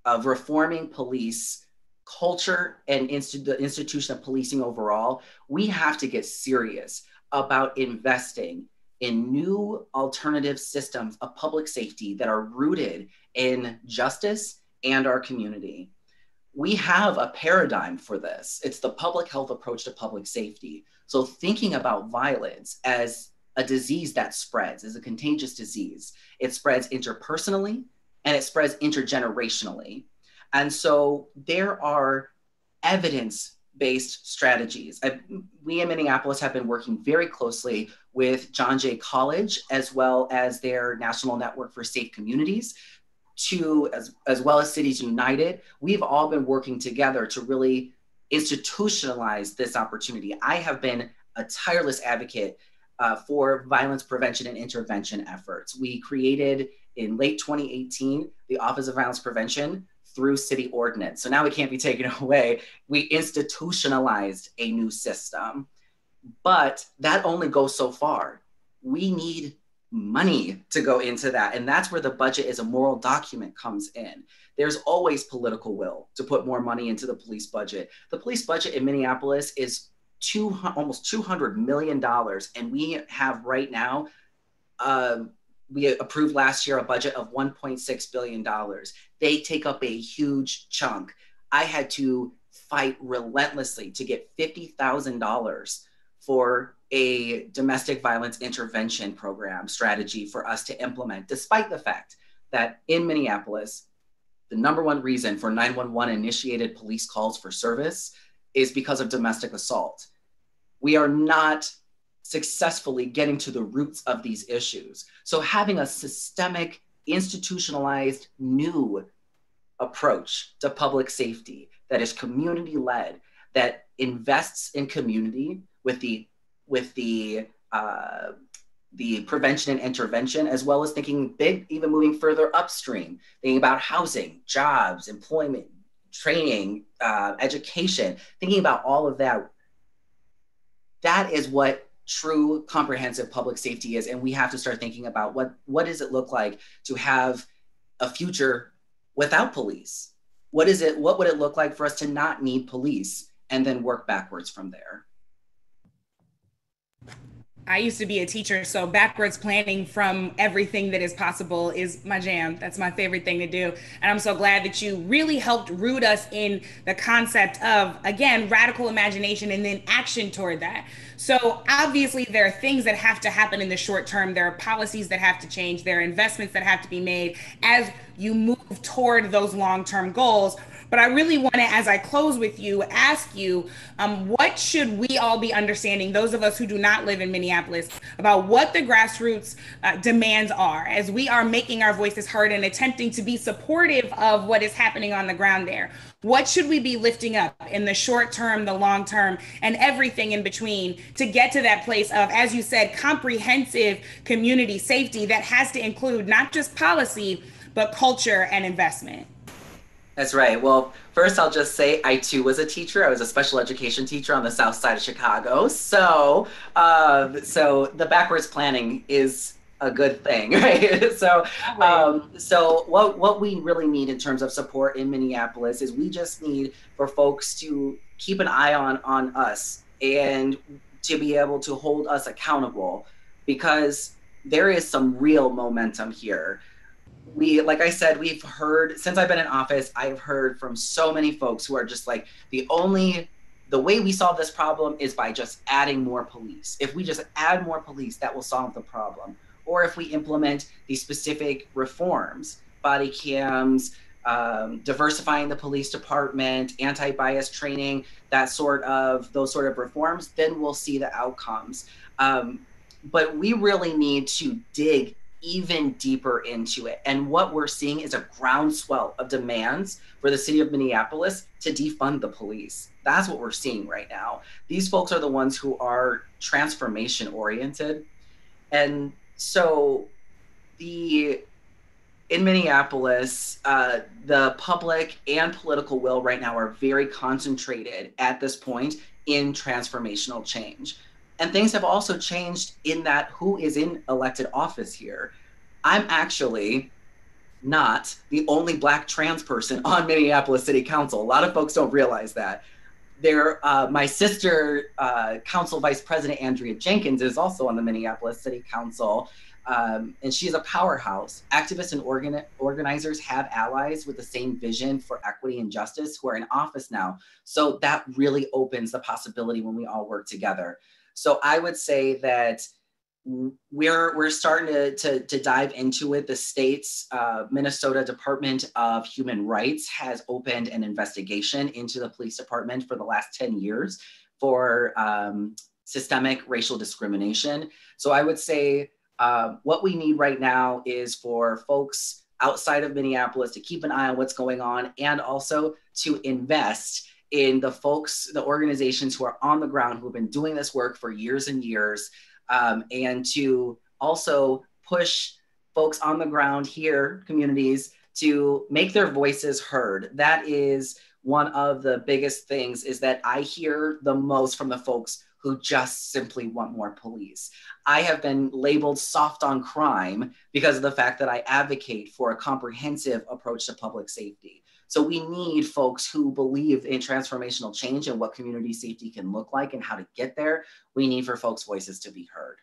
S6: of reforming police culture and the institution of policing overall, we have to get serious about investing in new alternative systems of public safety that are rooted in justice and our community. We have a paradigm for this. It's the public health approach to public safety. So thinking about violence as a disease that spreads, as a contagious disease, it spreads interpersonally and it spreads intergenerationally. And so there are evidence-based strategies. We in Minneapolis have been working very closely with John Jay College, as well as their National Network for Safe Communities, as well as Cities United. We've all been working together to really institutionalize this opportunity. I have been a tireless advocate for violence prevention and intervention efforts. We created in late 2018 the Office of Violence Prevention through city ordinance. So now it can't be taken away. We institutionalized a new system, but that only goes so far. We need money to go into that. And that's where the budget as a moral document comes in. There's always political will to put more money into the police budget. The police budget in Minneapolis is almost $200 million. And we have right now, we approved last year a budget of $1.6 billion. They take up a huge chunk. I had to fight relentlessly to get $50,000 for a domestic violence intervention program strategy for us to implement, despite the fact that in Minneapolis, the number one reason for 911 initiated police calls for service is because of domestic assault. We are not successfully getting to the roots of these issues. So having a systemic, institutionalized, new approach to public safety that is community-led, that invests in community with the prevention and intervention, as well as thinking big, even moving further upstream, thinking about housing, jobs, employment, training, education, thinking about all of that. That is what true comprehensive public safety is. And we have to start thinking about what does it look like to have a future without police? What would it look like for us to not need police and then work backwards from there?
S4: I used to be a teacher, so backwards planning from everything that is possible is my jam. That's my favorite thing to do. And I'm so glad that you really helped root us in the concept of, again, radical imagination and then action toward that. So obviously there are things that have to happen in the short term. There are policies that have to change. There are investments that have to be made as you move toward those long-term goals. But I really want to, as I close with you, ask you, what should we all be understanding, those of us who do not live in Minneapolis, about what the grassroots demands are as we are making our voices heard and attempting to be supportive of what is happening on the ground there? What should we be lifting up in the short term, the long term, and everything in between to get to that place of, as you said, comprehensive community safety that has to include not just policy, but culture and investment?
S6: That's right. Well, first I'll just say I too was a teacher. I was a special education teacher on the south side of Chicago. So the backwards planning is a good thing, right? So what we really need in terms of support in Minneapolis is we just need for folks to keep an eye on us and to be able to hold us accountable, because there is some real momentum here. Like I said, we've heard, since I've been in office, I've heard from so many folks who are just like, the way we solve this problem is by just adding more police. If we just add more police, that will solve the problem. Or if we implement these specific reforms, body cams, diversifying the police department, anti-bias training, those sort of reforms, then we'll see the outcomes. But we really need to dig even deeper into it. And what we're seeing is a groundswell of demands for the city of Minneapolis to defund the police. That's what we're seeing right now. These folks are the ones who are transformation oriented. And so in Minneapolis, the public and political will right now are very concentrated at this point in transformational change. And things have also changed in that who is in elected office here. I'm actually not the only Black trans person on Minneapolis City Council. A lot of folks don't realize that. My sister, Council Vice President Andrea Jenkins, is also on the Minneapolis City Council, and she's a powerhouse. Activists and organizers have allies with the same vision for equity and justice who are in office now. So that really opens the possibility when we all work together. So I would say that we're starting to dive into it. The state's Minnesota Department of Human Rights has opened an investigation into the police department for the last 10 years for systemic racial discrimination. So I would say what we need right now is for folks outside of Minneapolis to keep an eye on what's going on, and also to invest in the folks, the organizations who are on the ground, who have been doing this work for years and years, and to also push folks on the ground here, communities, to make their voices heard. That is one of the biggest things, is that I hear the most from the folks who just simply want more police. I have been labeled soft on crime because of the fact that I advocate for a comprehensive approach to public safety. So we need folks who believe in transformational change and what community safety can look like and how to get there. We need for folks' voices to be heard.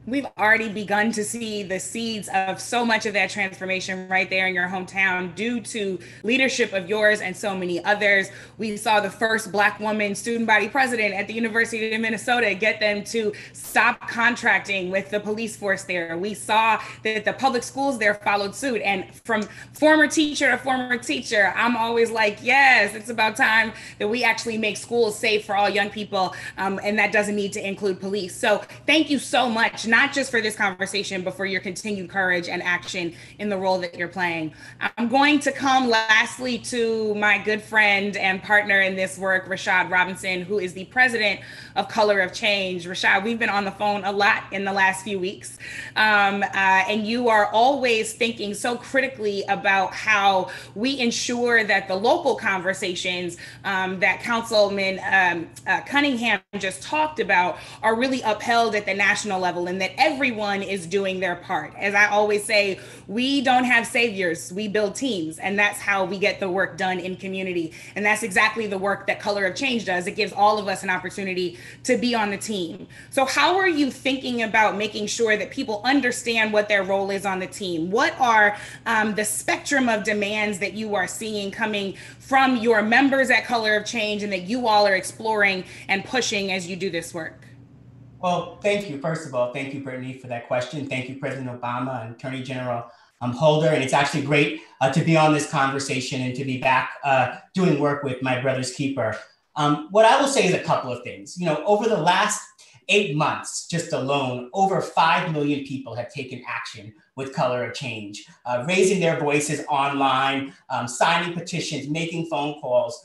S4: We've already begun to see the seeds of so much of that transformation right there in your hometown due to leadership of yours and so many others. We saw the first Black woman student body president at the University of Minnesota get them to stop contracting with the police force there. We saw that the public schools there followed suit. And from former teacher to former teacher, I'm always like, yes, it's about time that we actually make schools safe for all young people. And that doesn't need to include police. So thank you so much, not just for this conversation, but for your continued courage and action in the role that you're playing. I'm going to come lastly to my good friend and partner in this work, Rashad Robinson, who is the president of Color of Change. Rashad, we've been on the phone a lot in the last few weeks, and you are always thinking so critically about how we ensure that the local conversations that Councilman Cunningham just talked about are really upheld at the national level, and that everyone is doing their part. As I always say, we don't have saviors, we build teams, and that's how we get the work done in community. And that's exactly the work that Color of Change does. It gives all of us an opportunity to be on the team. So how are you thinking about making sure that people understand what their role is on the team? What are the spectrum of demands that you are seeing coming from your members at Color of Change and that you all are exploring and pushing as you do this work?
S7: Well, thank you. First of all, thank you, Brittany, for that question. Thank you, President Obama and Attorney General Holder. And it's actually great to be on this conversation and to be back doing work with my brother's keeper. What I will say is a couple of things. You know, over the last 8 months, just alone, over 5 million people have taken action with Color of Change, raising their voices online, signing petitions, making phone calls,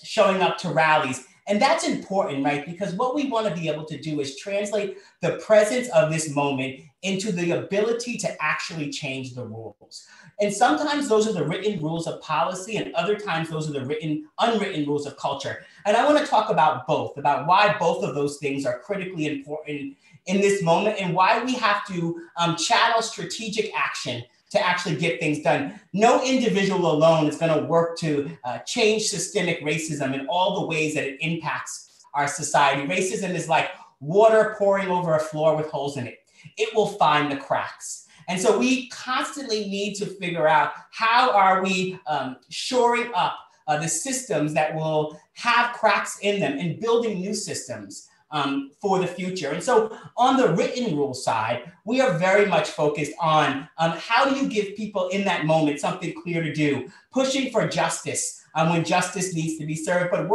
S7: showing up to rallies. And that's important, right? Because what we want to be able to do is translate the presence of this moment into the ability to actually change the rules. And sometimes those are the written rules of policy, and other times those are the unwritten rules of culture. And I want to talk about both, about why both of those things are critically important in this moment and why we have to channel strategic action to actually get things done. No individual alone is going to work to change systemic racism in all the ways that it impacts our society. Racism is like water pouring over a floor with holes in it. It will find the cracks. And so we constantly need to figure out how are we shoring up the systems that will have cracks in them and building new systems for the future. And so on the written rule side, we are very much focused on how do you give people in that moment something clear to do, pushing for justice when justice needs to be served, but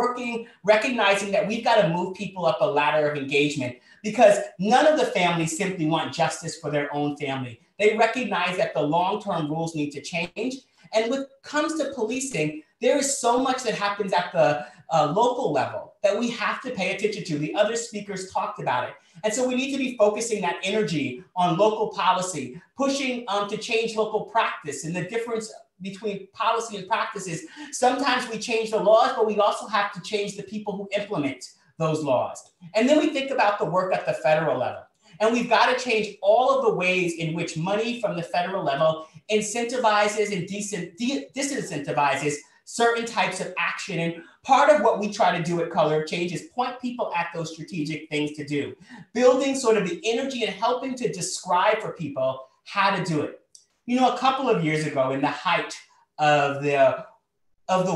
S7: recognizing that we've got to move people up a ladder of engagement because none of the families simply want justice for their own family. They recognize that the long-term rules need to change. And when it comes to policing, there is so much that happens at the local level that we have to pay attention to. The other speakers talked about it. And so we need to be focusing that energy on local policy, pushing to change local practice. And the difference between policy and practices, sometimes we change the laws, but we also have to change the people who implement those laws. And then we think about the work at the federal level. And we've got to change all of the ways in which money from the federal level incentivizes and disincentivizes certain types of action. And part of what we try to do at Color of Change is point people at those strategic things to do, building sort of the energy and helping to describe for people how to do it. You know, a couple of years ago, in the height of the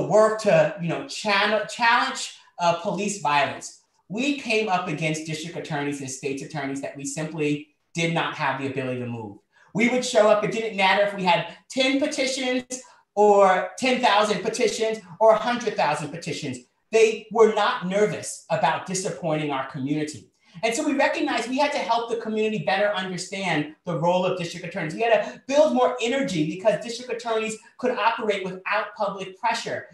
S7: work to challenge police violence, we came up against district attorneys and state's attorneys that we simply did not have the ability to move. We would show up. It didn't matter if we had 10 petitions or 10,000 petitions or 100,000 petitions. They were not nervous about disappointing our community. And so we recognized we had to help the community better understand the role of district attorneys. We had to build more energy because district attorneys could operate without public pressure.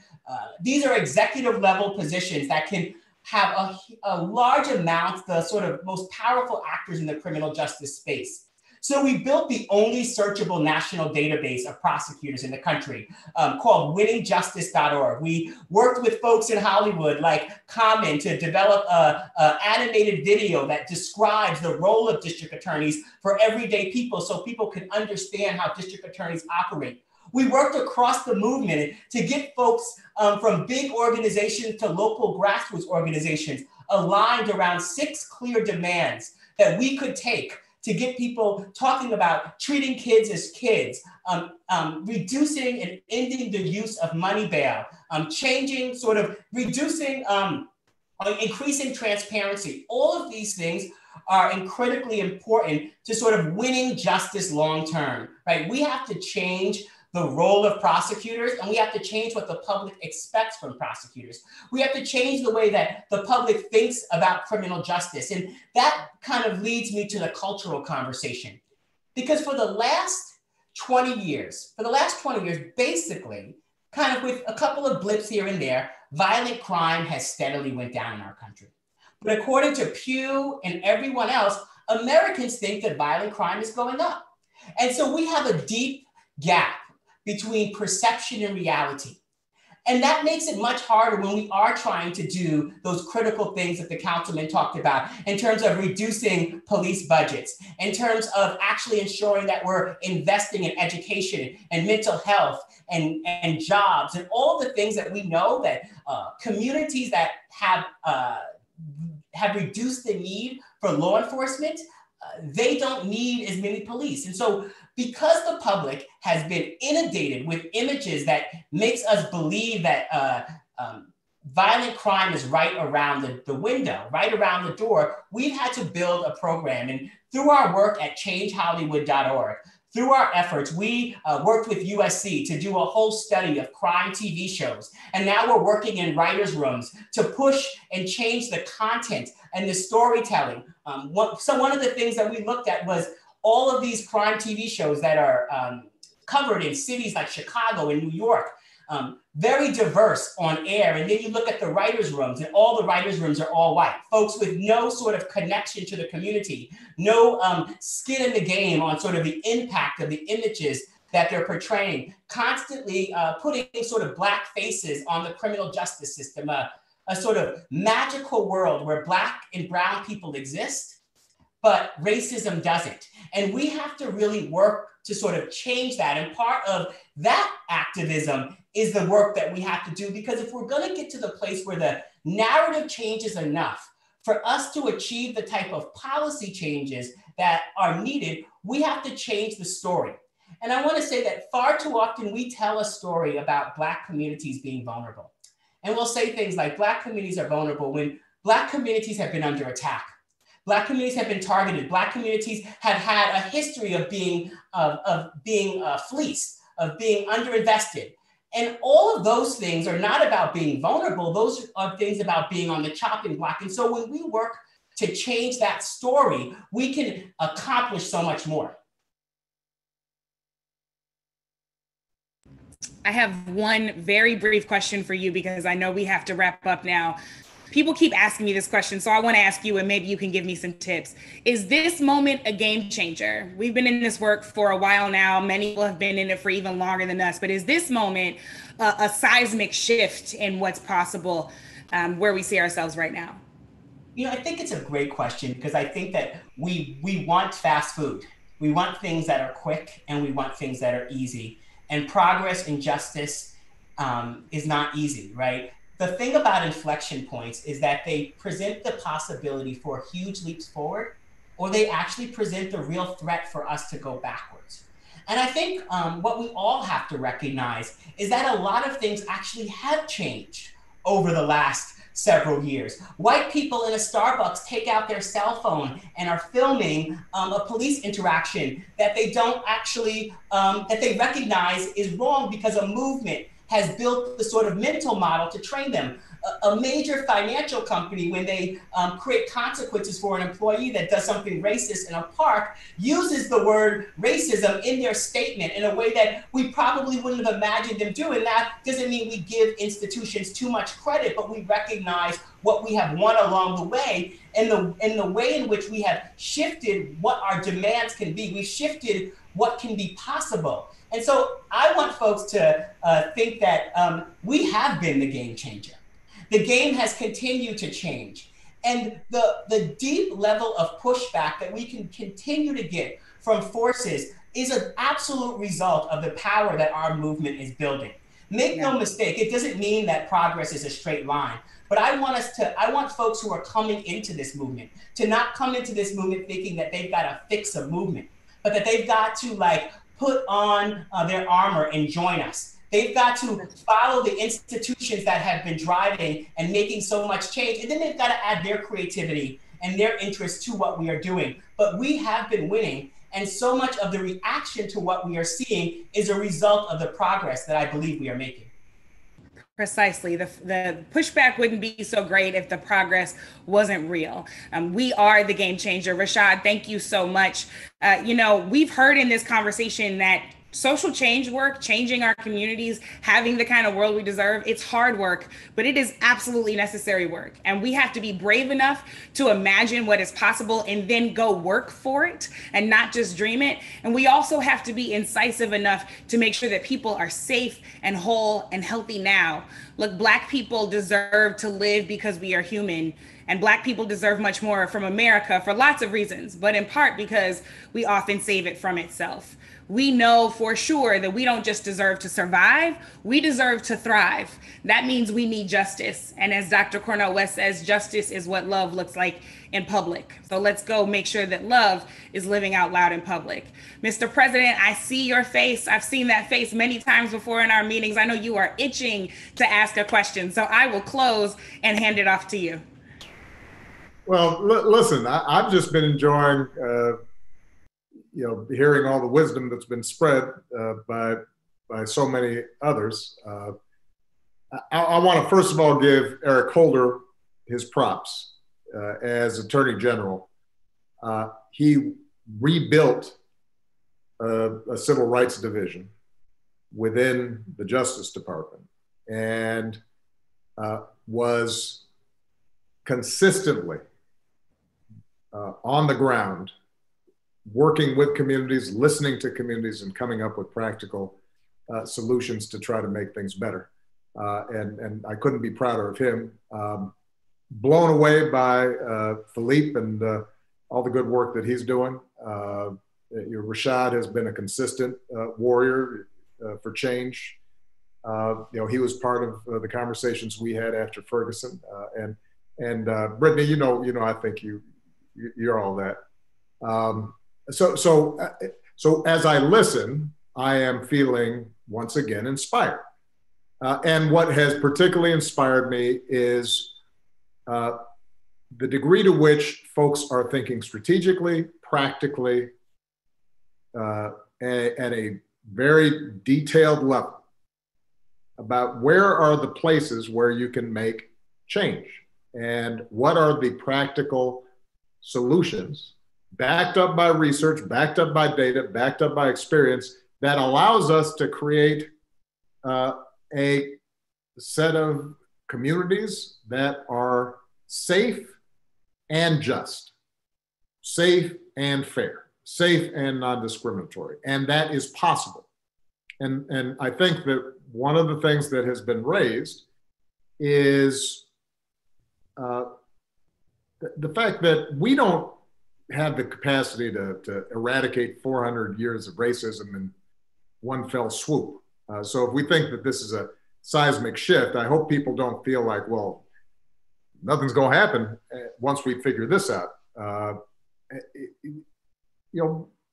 S7: These are executive level positions that can have a large amount, the sort of most powerful actors in the criminal justice space. So we built the only searchable national database of prosecutors in the country called winningjustice.org. We worked with folks in Hollywood like Common to develop an animated video that describes the role of district attorneys for everyday people so people can understand how district attorneys operate. We worked across the movement to get folks from big organizations to local grassroots organizations aligned around 6 clear demands that we could take to get people talking about treating kids as kids, reducing and ending the use of money bail, changing, sort of reducing, increasing transparency. All of these things are critically important to sort of winning justice long-term, right? We have to change the role of prosecutors, and we have to change what the public expects from prosecutors. We have to change the way that the public thinks about criminal justice. And that kind of leads me to the cultural conversation. Because for the last 20 years, basically, kind of with a couple of blips here and there, violent crime has steadily went down in our country. But according to Pew and everyone else, Americans think that violent crime is going up. And so we have a deep gap between perception and reality. And that makes it much harder when we are trying to do those critical things that the councilman talked about in terms of reducing police budgets, in terms of actually ensuring that we're investing in education and mental health and jobs and all the things that we know that communities that have reduced the need for law enforcement, they don't need as many police. And so because the public has been inundated with images that makes us believe that violent crime is right around the window, right around the door, we've had to build a program. And through our work at changehollywood.org, through our efforts, we worked with USC to do a whole study of crime TV shows. And now we're working in writers' rooms to push and change the content and the storytelling. So one of the things that we looked at was all of these crime TV shows that are covered in cities like Chicago and New York, very diverse on air. And then you look at the writers' rooms, and all the writers' rooms are all white, folks with no sort of connection to the community, no skin in the game on sort of the impact of the images that they're portraying, constantly putting sort of Black faces on the criminal justice system, a sort of magical world where Black and brown people exist, but racism doesn't. And we have to really work to sort of change that. And part of that activism is the work that we have to do, because if we're gonna get to the place where the narrative changes enough for us to achieve the type of policy changes that are needed, we have to change the story. And I wanna say that far too often we tell a story about Black communities being vulnerable. And we'll say things like Black communities are vulnerable when Black communities have been under attack. Black communities have been targeted. Black communities have had a history of being fleeced, of being underinvested. And all of those things are not about being vulnerable. Those are things about being on the chopping block. And so when we work to change that story, we can accomplish so much more.
S4: I have one very brief question for you, because I know we have to wrap up now. People keep asking me this question, so I want to ask you, and maybe you can give me some tips. Is this moment a game changer? We've been in this work for a while now. Many people have been in it for even longer than us, but is this moment a seismic shift in what's possible where we see ourselves right now?
S7: You know, I think it's a great question, because I think that we want fast food. We want things that are quick, and we want things that are easy. And progress and justice is not easy, right? The thing about inflection points is that they present the possibility for huge leaps forward, or they actually present the real threat for us to go backwards. And I think what we all have to recognize is that a lot of things actually have changed over the last several years. White people in a Starbucks take out their cell phone and are filming a police interaction that they don't actually, that they recognize is wrong, because a movement has built the sort of mental model to train them. A major financial company, when they create consequences for an employee that does something racist in a park, uses the word racism in their statement in a way that we probably wouldn't have imagined them doing. That doesn't mean we give institutions too much credit, but we recognize what we have won along the way, and the way in which we have shifted what our demands can be. We've shifted what can be possible. And so I want folks to think that we have been the game changer. The game has continued to change. And the deep level of pushback that we can continue to get from forces is an absolute result of the power that our movement is building. Make no mistake, it doesn't mean that progress is a straight line. But I want folks who are coming into this movement to not come into this movement thinking that they've got to fix a movement, but that they've got to put on their armor and join us. They've got to follow the institutions that have been driving and making so much change. And then they've got to add their creativity and their interest to what we are doing. But we have been winning. And so much of the reaction to what we are seeing is a result of the progress that I believe we are making.
S4: Precisely. The pushback wouldn't be so great if the progress wasn't real. We are the game changer. Rashad, thank you so much. We've heard in this conversation that social change work, changing our communities, having the kind of world we deserve, it's hard work, but it is absolutely necessary work. And we have to be brave enough to imagine what is possible and then go work for it and not just dream it. And we also have to be incisive enough to make sure that people are safe and whole and healthy now. Look, Black people deserve to live because we are human. And Black people deserve much more from America for lots of reasons, but in part because we often save it from itself. We know for sure that we don't just deserve to survive, we deserve to thrive. That means we need justice. And as Dr. Cornel West says, justice is what love looks like in public. So let's go make sure that love is living out loud in public. Mr. President, I see your face. I've seen that face many times before in our meetings. I know you are itching to ask a question. So I will close and hand it off to you.
S3: Well, listen, I've just been enjoying hearing all the wisdom that's been spread by so many others. I want to first of all give Eric Holder his props as Attorney General. He rebuilt a civil rights division within the Justice Department and was consistently on the ground, working with communities, listening to communities, and coming up with practical solutions to try to make things better. And I couldn't be prouder of him. Blown away by Philippe and all the good work that he's doing. Rashad has been a consistent warrior for change. He was part of the conversations we had after Ferguson. And Brittany, I think you're all that. So as I listen, I am feeling once again inspired. And what has particularly inspired me is the degree to which folks are thinking strategically, practically, at a very detailed level about where are the places where you can make change and what are the practical solutions backed up by research, backed up by data, backed up by experience that allows us to create a set of communities that are safe and just, safe and fair, safe and non-discriminatory. And that is possible. And I think that one of the things that has been raised is the fact that we don't have the capacity to eradicate 400 years of racism in one fell swoop. So if we think that this is a seismic shift, I hope people don't feel like, well, nothing's going to happen once we figure this out.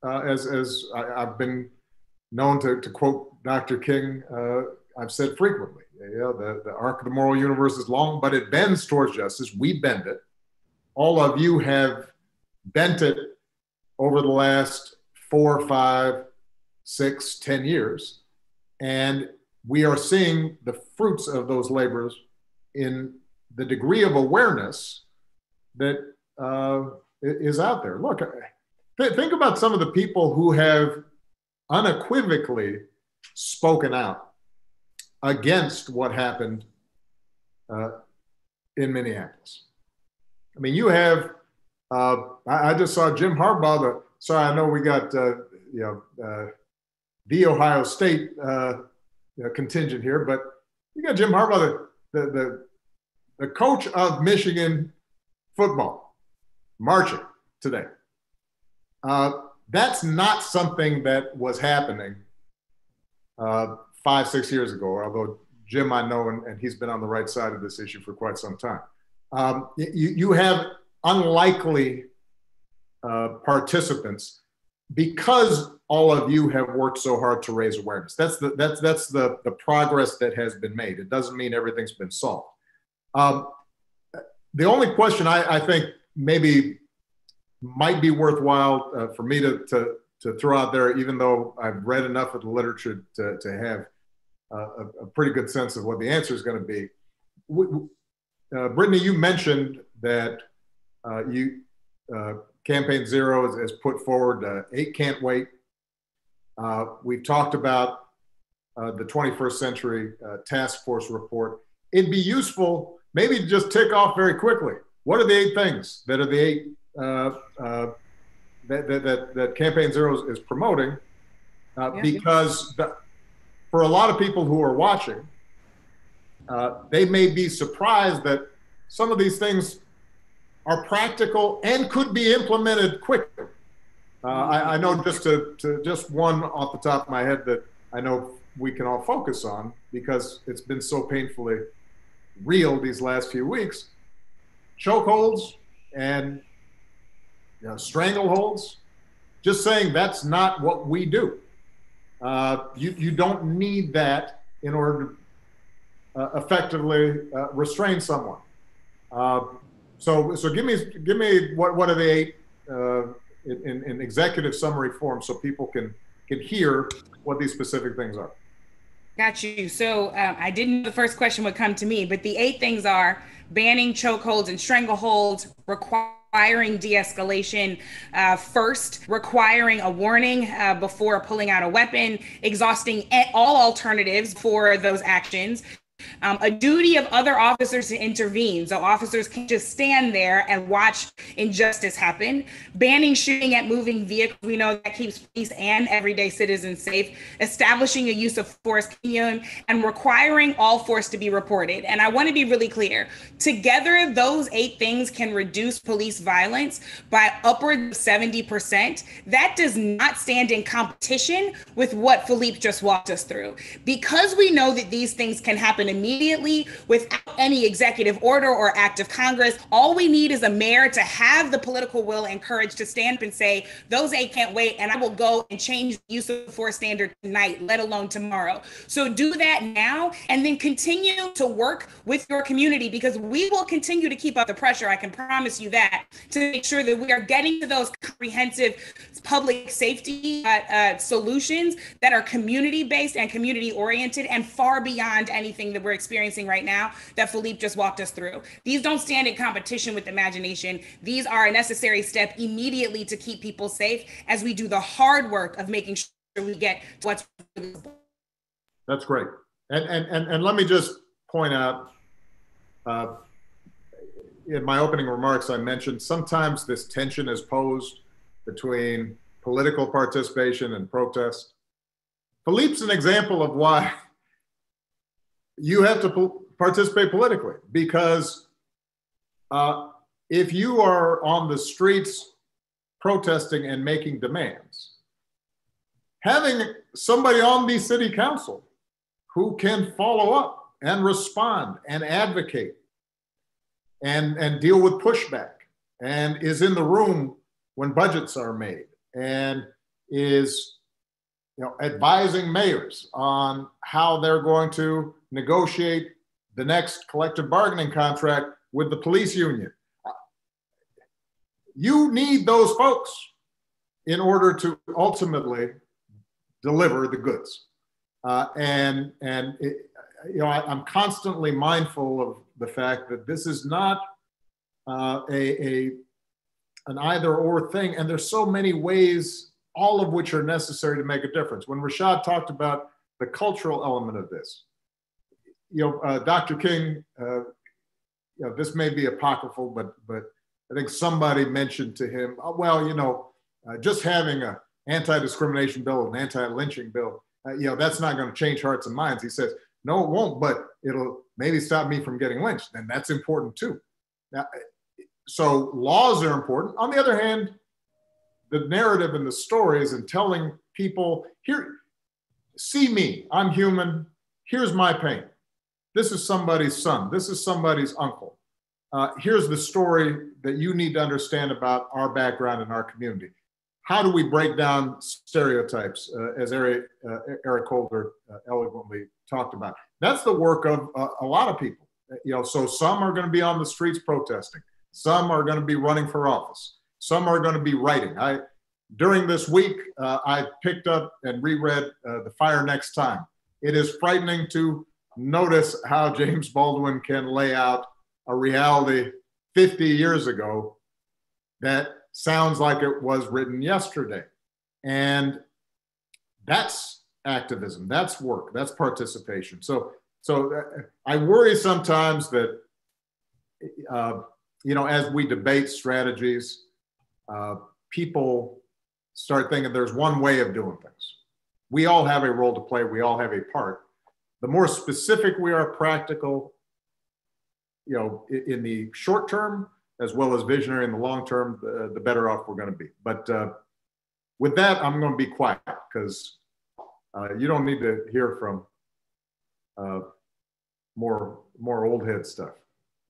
S3: As I've been known to quote Dr. King, I've said frequently, the arc of the moral universe is long, but it bends towards justice. We bend it. All of you have bent it over the last 4, 5, 6, 10 years. And we are seeing the fruits of those labors in the degree of awareness that is out there. Look, think about some of the people who have unequivocally spoken out against what happened in Minneapolis. I mean, you have, I just saw Jim Harbaugh, sorry, I know we got, the Ohio State contingent here, but you got Jim Harbaugh, the coach of Michigan football, marching today. That's not something that was happening 5-6 years ago, although Jim I know, and he's been on the right side of this issue for quite some time. You have unlikely participants because all of you have worked so hard to raise awareness. That's the progress that has been made. It doesn't mean everything's been solved. The only question I think maybe might be worthwhile for me to throw out there, even though I've read enough of the literature to have a pretty good sense of what the answer is going to be. Brittany, you mentioned that Campaign Zero has put forward 8 Can't Wait. We've talked about the 21st Century Task Force report. It'd be useful maybe to just tick off very quickly. What are the 8 things that are the 8 that Campaign Zero is promoting? Because for a lot of people who are watching, they may be surprised that some of these things are practical and could be implemented quickly. I know just one off the top of my head that I know we can all focus on because it's been so painfully real these last few weeks. Chokeholds and strangleholds, just saying that's not what we do. You don't need that in order to effectively restrain someone. So give me what are the 8 in executive summary form so people can hear what these specific things are.
S4: Got you. So I didn't know the first question would come to me, but the 8 things are banning chokeholds and strangleholds, requiring de-escalation first, requiring a warning before pulling out a weapon, exhausting all alternatives for those actions, a duty of other officers to intervene. So officers can't just stand there and watch injustice happen. Banning shooting at moving vehicles. We know that keeps police and everyday citizens safe. Establishing a use of force continuum and requiring all force to be reported. And I want to be really clear. Together, those 8 things can reduce police violence by upwards of 70%. That does not stand in competition with what Philippe just walked us through. Because we know that these things can happen immediately without any executive order or act of Congress. All we need is a mayor to have the political will and courage to stand up and say, those 8 can't wait, and I will go and change the use of force standard tonight, let alone tomorrow. So do that now, and then continue to work with your community, because we will continue to keep up the pressure, I can promise you that, to make sure that we are getting to those comprehensive public safety solutions that are community-based and community-oriented and far beyond anything that we're experiencing right now that Philippe just walked us through. These don't stand in competition with imagination. These are a necessary step immediately to keep people safe as we do the hard work of making sure we get to what's.
S3: That's great. And let me just point out, in my opening remarks, I mentioned sometimes this tension is posed between political participation and protest. Philippe's an example of why you have to participate politically, because if you are on the streets protesting and making demands, having somebody on the city council who can follow up and respond and advocate and deal with pushback and is in the room when budgets are made and is advising mayors on how they're going to negotiate the next collective bargaining contract with the police union. You need those folks in order to ultimately deliver the goods. I'm constantly mindful of the fact that this is not an either or thing, and there's so many ways, all of which are necessary to make a difference. When Rashad talked about the cultural element of this, Dr. King, this may be apocryphal, but I think somebody mentioned to him, just having an anti-discrimination bill, an anti-lynching bill, that's not going to change hearts and minds. He says, no, it won't, but it'll maybe stop me from getting lynched. And that's important too. Now, so laws are important. On the other hand, the narrative and the stories and telling people, here, see me, I'm human, here's my pain. This is somebody's son, this is somebody's uncle. Here's the story that you need to understand about our background and our community. How do we break down stereotypes, as Eric Holder eloquently talked about? That's the work of a lot of people. So some are going to be on the streets protesting. Some are going to be running for office. Some are going to be writing. During this week, I picked up and reread The Fire Next Time. It is frightening to notice how James Baldwin can lay out a reality 50 years ago that sounds like it was written yesterday. And that's activism, that's work, that's participation. So I worry sometimes that, as we debate strategies, people start thinking there's one way of doing things. We all have a role to play, we all have a part. The more specific we are, practical, in the short term, as well as visionary in the long term, the better off we're going to be. But with that, I'm going to be quiet because you don't need to hear from more old head stuff.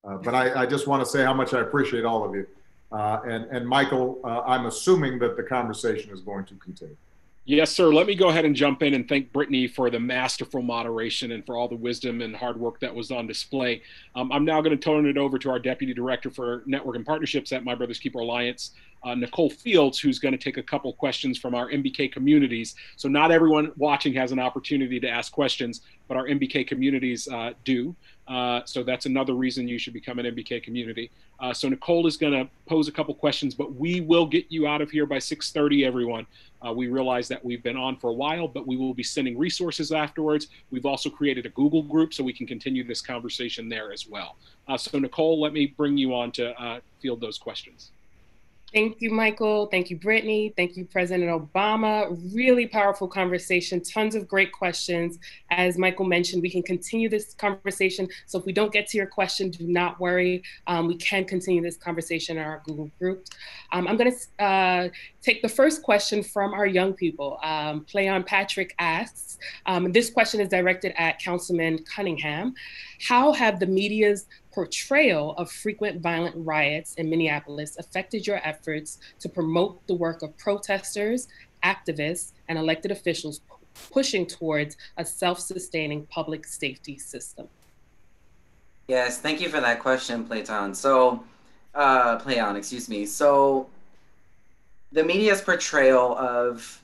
S3: But I just want to say how much I appreciate all of you. And Michael, I'm assuming that the conversation is going to continue.
S1: Yes, sir. Let me go ahead and jump in and thank Brittany for the masterful moderation and for all the wisdom and hard work that was on display. I'm now going to turn it over to our Deputy Director for Network and Partnerships at My Brother's Keeper Alliance, Nicole Fields, who's going to take a couple questions from our MBK communities. So not everyone watching has an opportunity to ask questions, but our MBK communities do. So that's another reason you should become an MBK community. So Nicole is going to pose a couple questions, but we will get you out of here by 6:30, everyone. We realize that we've been on for a while, but we will be sending resources afterwards. We've also created a Google group so we can continue this conversation there as well. So Nicole, let me bring you on to field those questions.
S8: Thank you, Michael. Thank you, Brittany. Thank you, President Obama. Really powerful conversation, tons of great questions. As Michael mentioned, we can continue this conversation. So if we don't get to your question, do not worry. We can continue this conversation in our Google group. I'm going to take the first question from our young people. Play on Patrick asks, this question is directed at Councilman Cunningham. How have the media's portrayal of frequent violent riots in Minneapolis affected your efforts to promote the work of protesters, activists, and elected officials pushing towards a self-sustaining public safety system?
S6: Yes, thank you for that question, Playon. So, So the media's portrayal of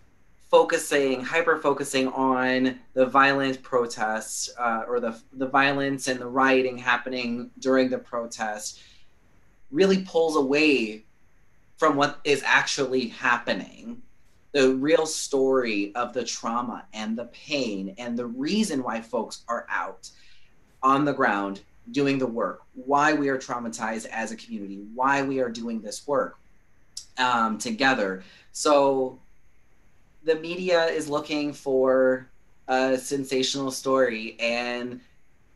S6: hyper-focusing on the violent protests or the violence and the rioting happening during the protest really pulls away from what is actually happening. The real story of the trauma and the pain and the reason why folks are out on the ground doing the work, why we are traumatized as a community, why we are doing this work together. So the media is looking for a sensational story, and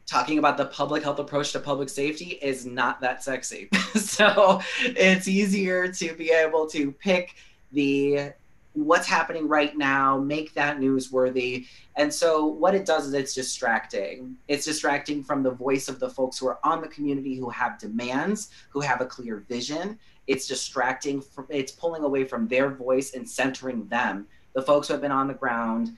S6: talking about the public health approach to public safety is not that sexy. So it's easier to be able to pick what's happening right now, make that newsworthy. And so what it does is it's distracting. It's distracting from the voice of the folks who are on the community, who have demands, who have a clear vision. It's distracting, it's pulling away from their voice and centering them. The folks who have been on the ground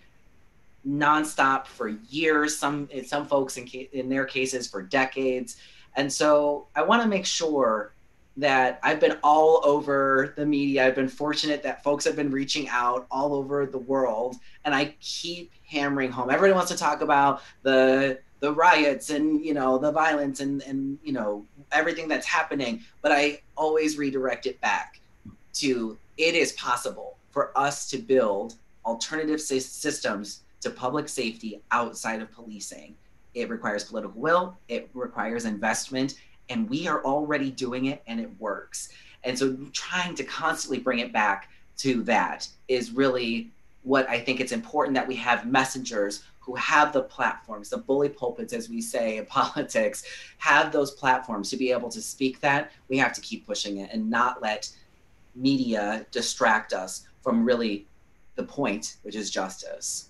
S6: nonstop for years, some folks in their cases for decades. And so I want to make sure that I've been all over the media. I've been fortunate that folks have been reaching out all over the world, and I keep hammering home. Everybody wants to talk about the riots and, you know, the violence and you know, everything that's happening, but I always redirect it back to it is possible for us to build alternative systems to public safety outside of policing. It requires political will, it requires investment, and we are already doing it and it works. And so trying to constantly bring it back to that is really what I think it's important, that we have messengers who have the platforms, the bully pulpits, as we say in politics, have those platforms to be able to speak that. We have to keep pushing it and not let media distract us from really the point, which is justice.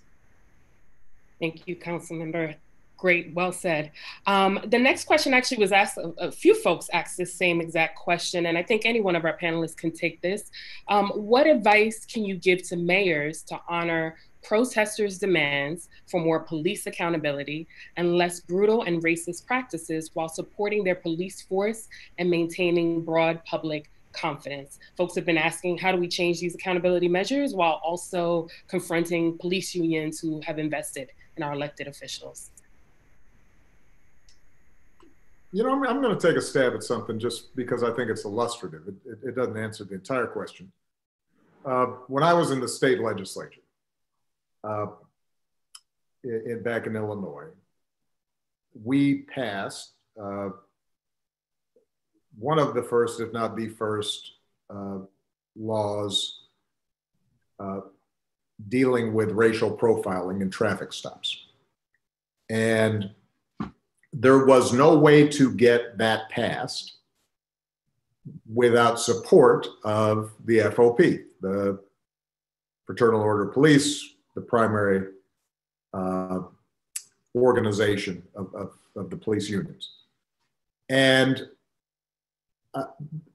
S8: Thank you, Councilmember. Great, well said. The next question actually was asked, a few folks asked this same exact question, and I think any one of our panelists can take this. What advice can you give to mayors to honor protesters' demands for more police accountability and less brutal and racist practices while supporting their police force and maintaining broad public confidence? Folks have been asking, how do we change these accountability measures while also confronting police unions who have invested in our elected officials?
S3: You know, I'm going to take a stab at something just because I think it's illustrative. It doesn't answer the entire question. When I was in the state legislature back in Illinois, we passed one of the first, if not the first, laws dealing with racial profiling in traffic stops. And there was no way to get that passed without support of the FOP, the Fraternal Order of Police, the primary organization of the police unions. And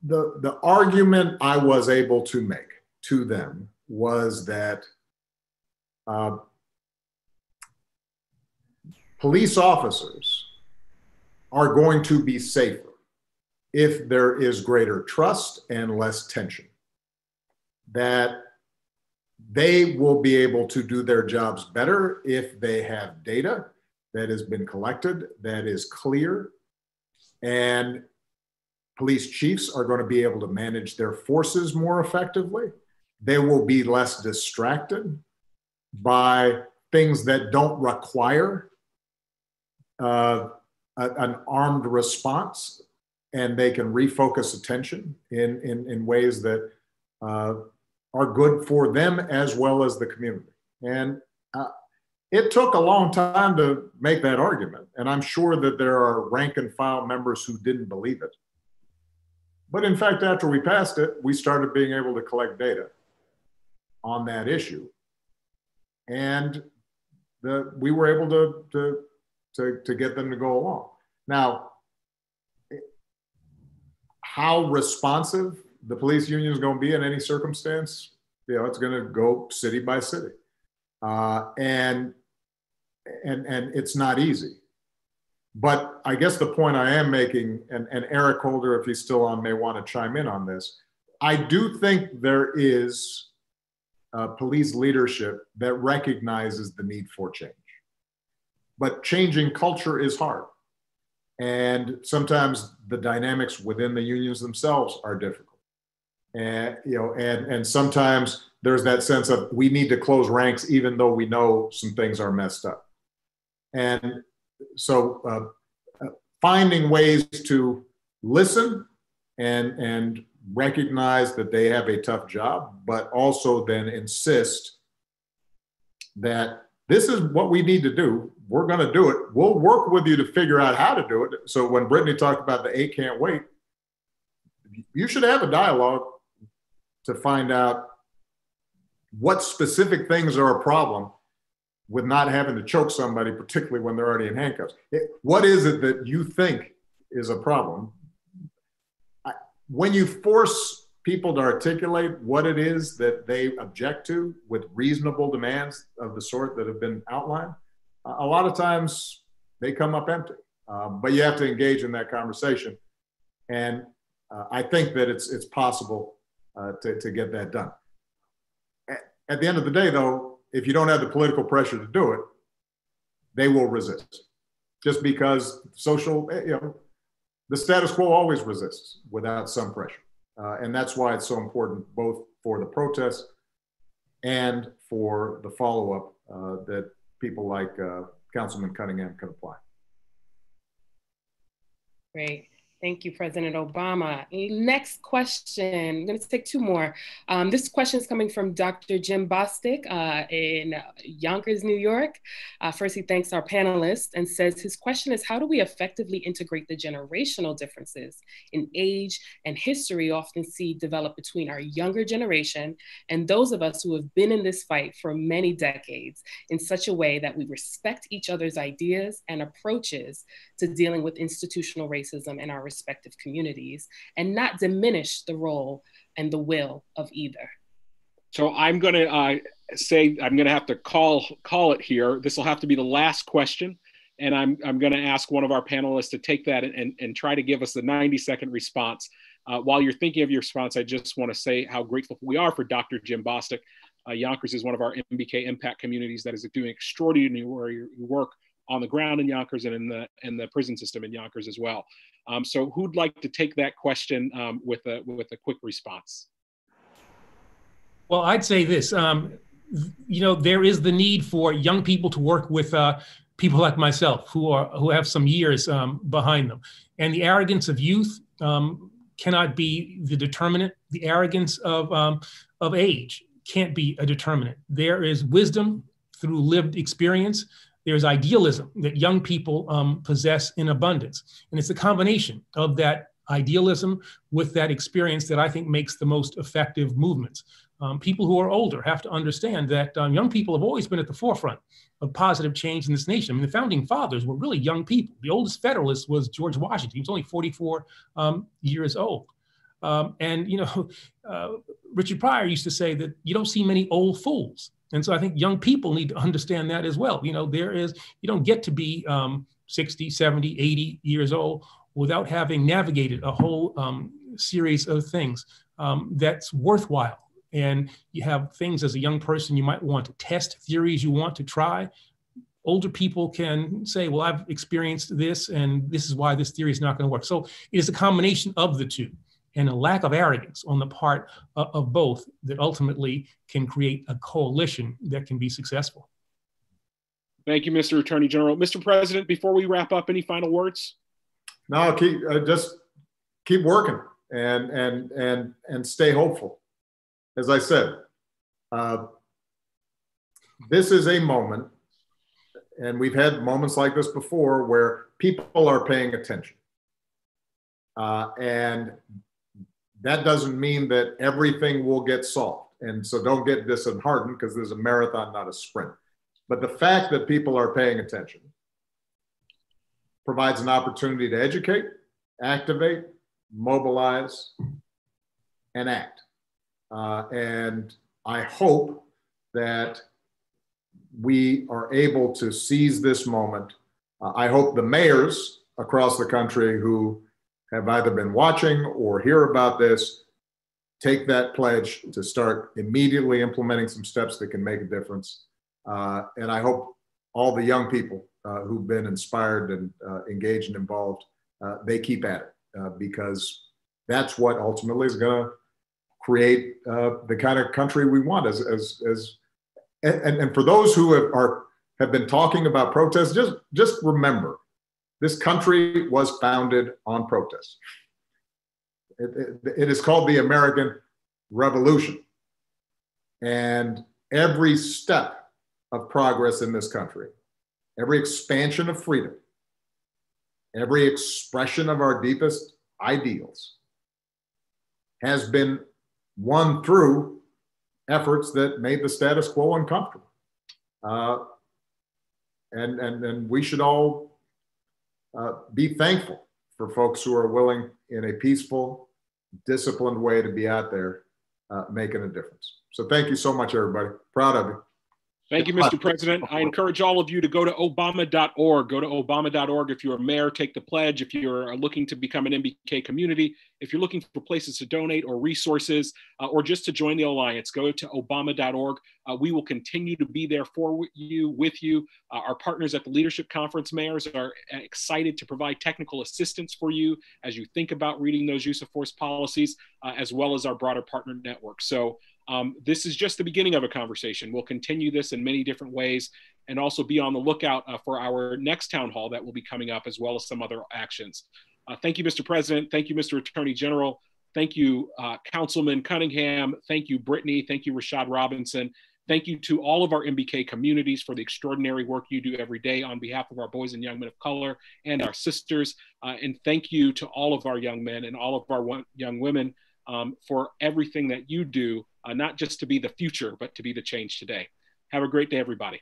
S3: the argument I was able to make to them was that police officers are going to be safer if there is greater trust and less tension, that they will be able to do their jobs better if they have data that has been collected, that is clear, and police chiefs are going to be able to manage their forces more effectively. They will be less distracted by things that don't require an armed response, and they can refocus attention in ways that are good for them as well as the community. And it took a long time to make that argument, and I'm sure that there are rank and file members who didn't believe it. But in fact, after we passed it, we started being able to collect data on that issue, and we were able to get them to go along. Now, how responsive the police union is going to be in any circumstance, you know, it's going to go city by city, and it's not easy. But I guess the point I am making, and Eric Holder, if he's still on, may want to chime in on this. I do think there is police leadership that recognizes the need for change. But changing culture is hard. And sometimes the dynamics within the unions themselves are difficult. And, you know, and sometimes there's that sense of we need to close ranks even though we know some things are messed up. And so finding ways to listen and recognize that they have a tough job, but also then insist that this is what we need to do. We're going to do it. We'll work with you to figure out how to do it. So when Brittany talked about the 8 can't wait, you should have a dialogue to find out what specific things are a problem with not having to choke somebody, particularly when they're already in handcuffs. What is it that you think is a problem? When you force people to articulate what it is that they object to with reasonable demands of the sort that have been outlined, a lot of times they come up empty. But you have to engage in that conversation. And I think that it's possible to get that done. At the end of the day, though, if you don't have the political pressure to do it, they will resist. Just because the status quo always resists without some pressure. And that's why it's so important, both for the protests and for the follow-up that people like Councilman Cunningham can apply.
S8: Great. Thank you, President Obama. Next question, I'm going to take two more. This question is coming from Dr. Jim Bostic in Yonkers, New York. First, he thanks our panelists and says his question is, how do we effectively integrate the generational differences in age and history often see develop between our younger generation and those of us who have been in this fight for many decades in such a way that we respect each other's ideas and approaches to dealing with institutional racism in our respective communities and not diminish the role and the will of either?
S1: So I'm going to say I'm going to have to call it here. This will have to be the last question, and I'm going to ask one of our panelists to take that and try to give us the 90-second response. While you're thinking of your response, I just want to say how grateful we are for Dr. Jim Bostic. Yonkers is one of our MBK impact communities that is doing extraordinary work on the ground in Yonkers and in the prison system in Yonkers as well. So who'd like to take that question with a quick response?
S5: Well, I'd say this, there is the need for young people to work with people like myself who have some years behind them. And the arrogance of youth cannot be the determinant. The arrogance of age can't be a determinant. There is wisdom through lived experience. There's idealism that young people possess in abundance. And it's a combination of that idealism with that experience that I think makes the most effective movements. People who are older have to understand that young people have always been at the forefront of positive change in this nation. I mean, the founding fathers were really young people. The oldest Federalist was George Washington. He was only 44 years old. Richard Pryor used to say that you don't see many old fools. And so I think young people need to understand that as well. You don't get to be 60, 70, 80 years old without having navigated a whole series of things that's worthwhile. And you have things as a young person you might want to test, theories you want to try. Older people can say, well, I've experienced this and this is why this theory is not going to work. So it is a combination of the two, and a lack of arrogance on the part of both that ultimately can create a coalition that can be successful.
S1: Thank you, Mr. Attorney General. Mr. President, before we wrap up, any final words?
S3: No, just keep working and stay hopeful. As I said, this is a moment, and we've had moments like this before, where people are paying attention. And that doesn't mean that everything will get solved. And so don't get disheartened, because there's a marathon, not a sprint. But the fact that people are paying attention provides an opportunity to educate, activate, mobilize, and act. And I hope that we are able to seize this moment. I hope the mayors across the country who have either been watching or hear about this take that pledge to start immediately implementing some steps that can make a difference. And I hope all the young people who've been inspired and engaged and involved, they keep at it, because that's what ultimately is going to create the kind of country we want. And for those who have been talking about protests, just remember, this country was founded on protest. It is called the American Revolution. And every step of progress in this country, every expansion of freedom, every expression of our deepest ideals has been won through efforts that made the status quo uncomfortable. And we should all be thankful for folks who are willing in a peaceful, disciplined way to be out there making a difference. So thank you so much, everybody. Proud of you.
S1: Thank you, Mr. President. I encourage all of you to go to obama.org. Go to obama.org if you're a mayor, take the pledge. If you're looking to become an MBK community, if you're looking for places to donate or resources, or just to join the Alliance, go to obama.org. We will continue to be there for you, with you. Our partners at the Leadership Conference mayors are excited to provide technical assistance for you as you think about reading those use of force policies, as well as our broader partner network. So this is just the beginning of a conversation. We'll continue this in many different ways, and also be on the lookout for our next town hall that will be coming up, as well as some other actions. Thank you, Mr. President. Thank you, Mr. Attorney General. Thank you, Councilman Cunningham. Thank you, Brittany. Thank you, Rashad Robinson. Thank you to all of our MBK communities for the extraordinary work you do every day on behalf of our boys and young men of color and our sisters. And thank you to all of our young men and all of our young women for everything that you do, not just to be the future, but to be the change today. Have a great day, everybody.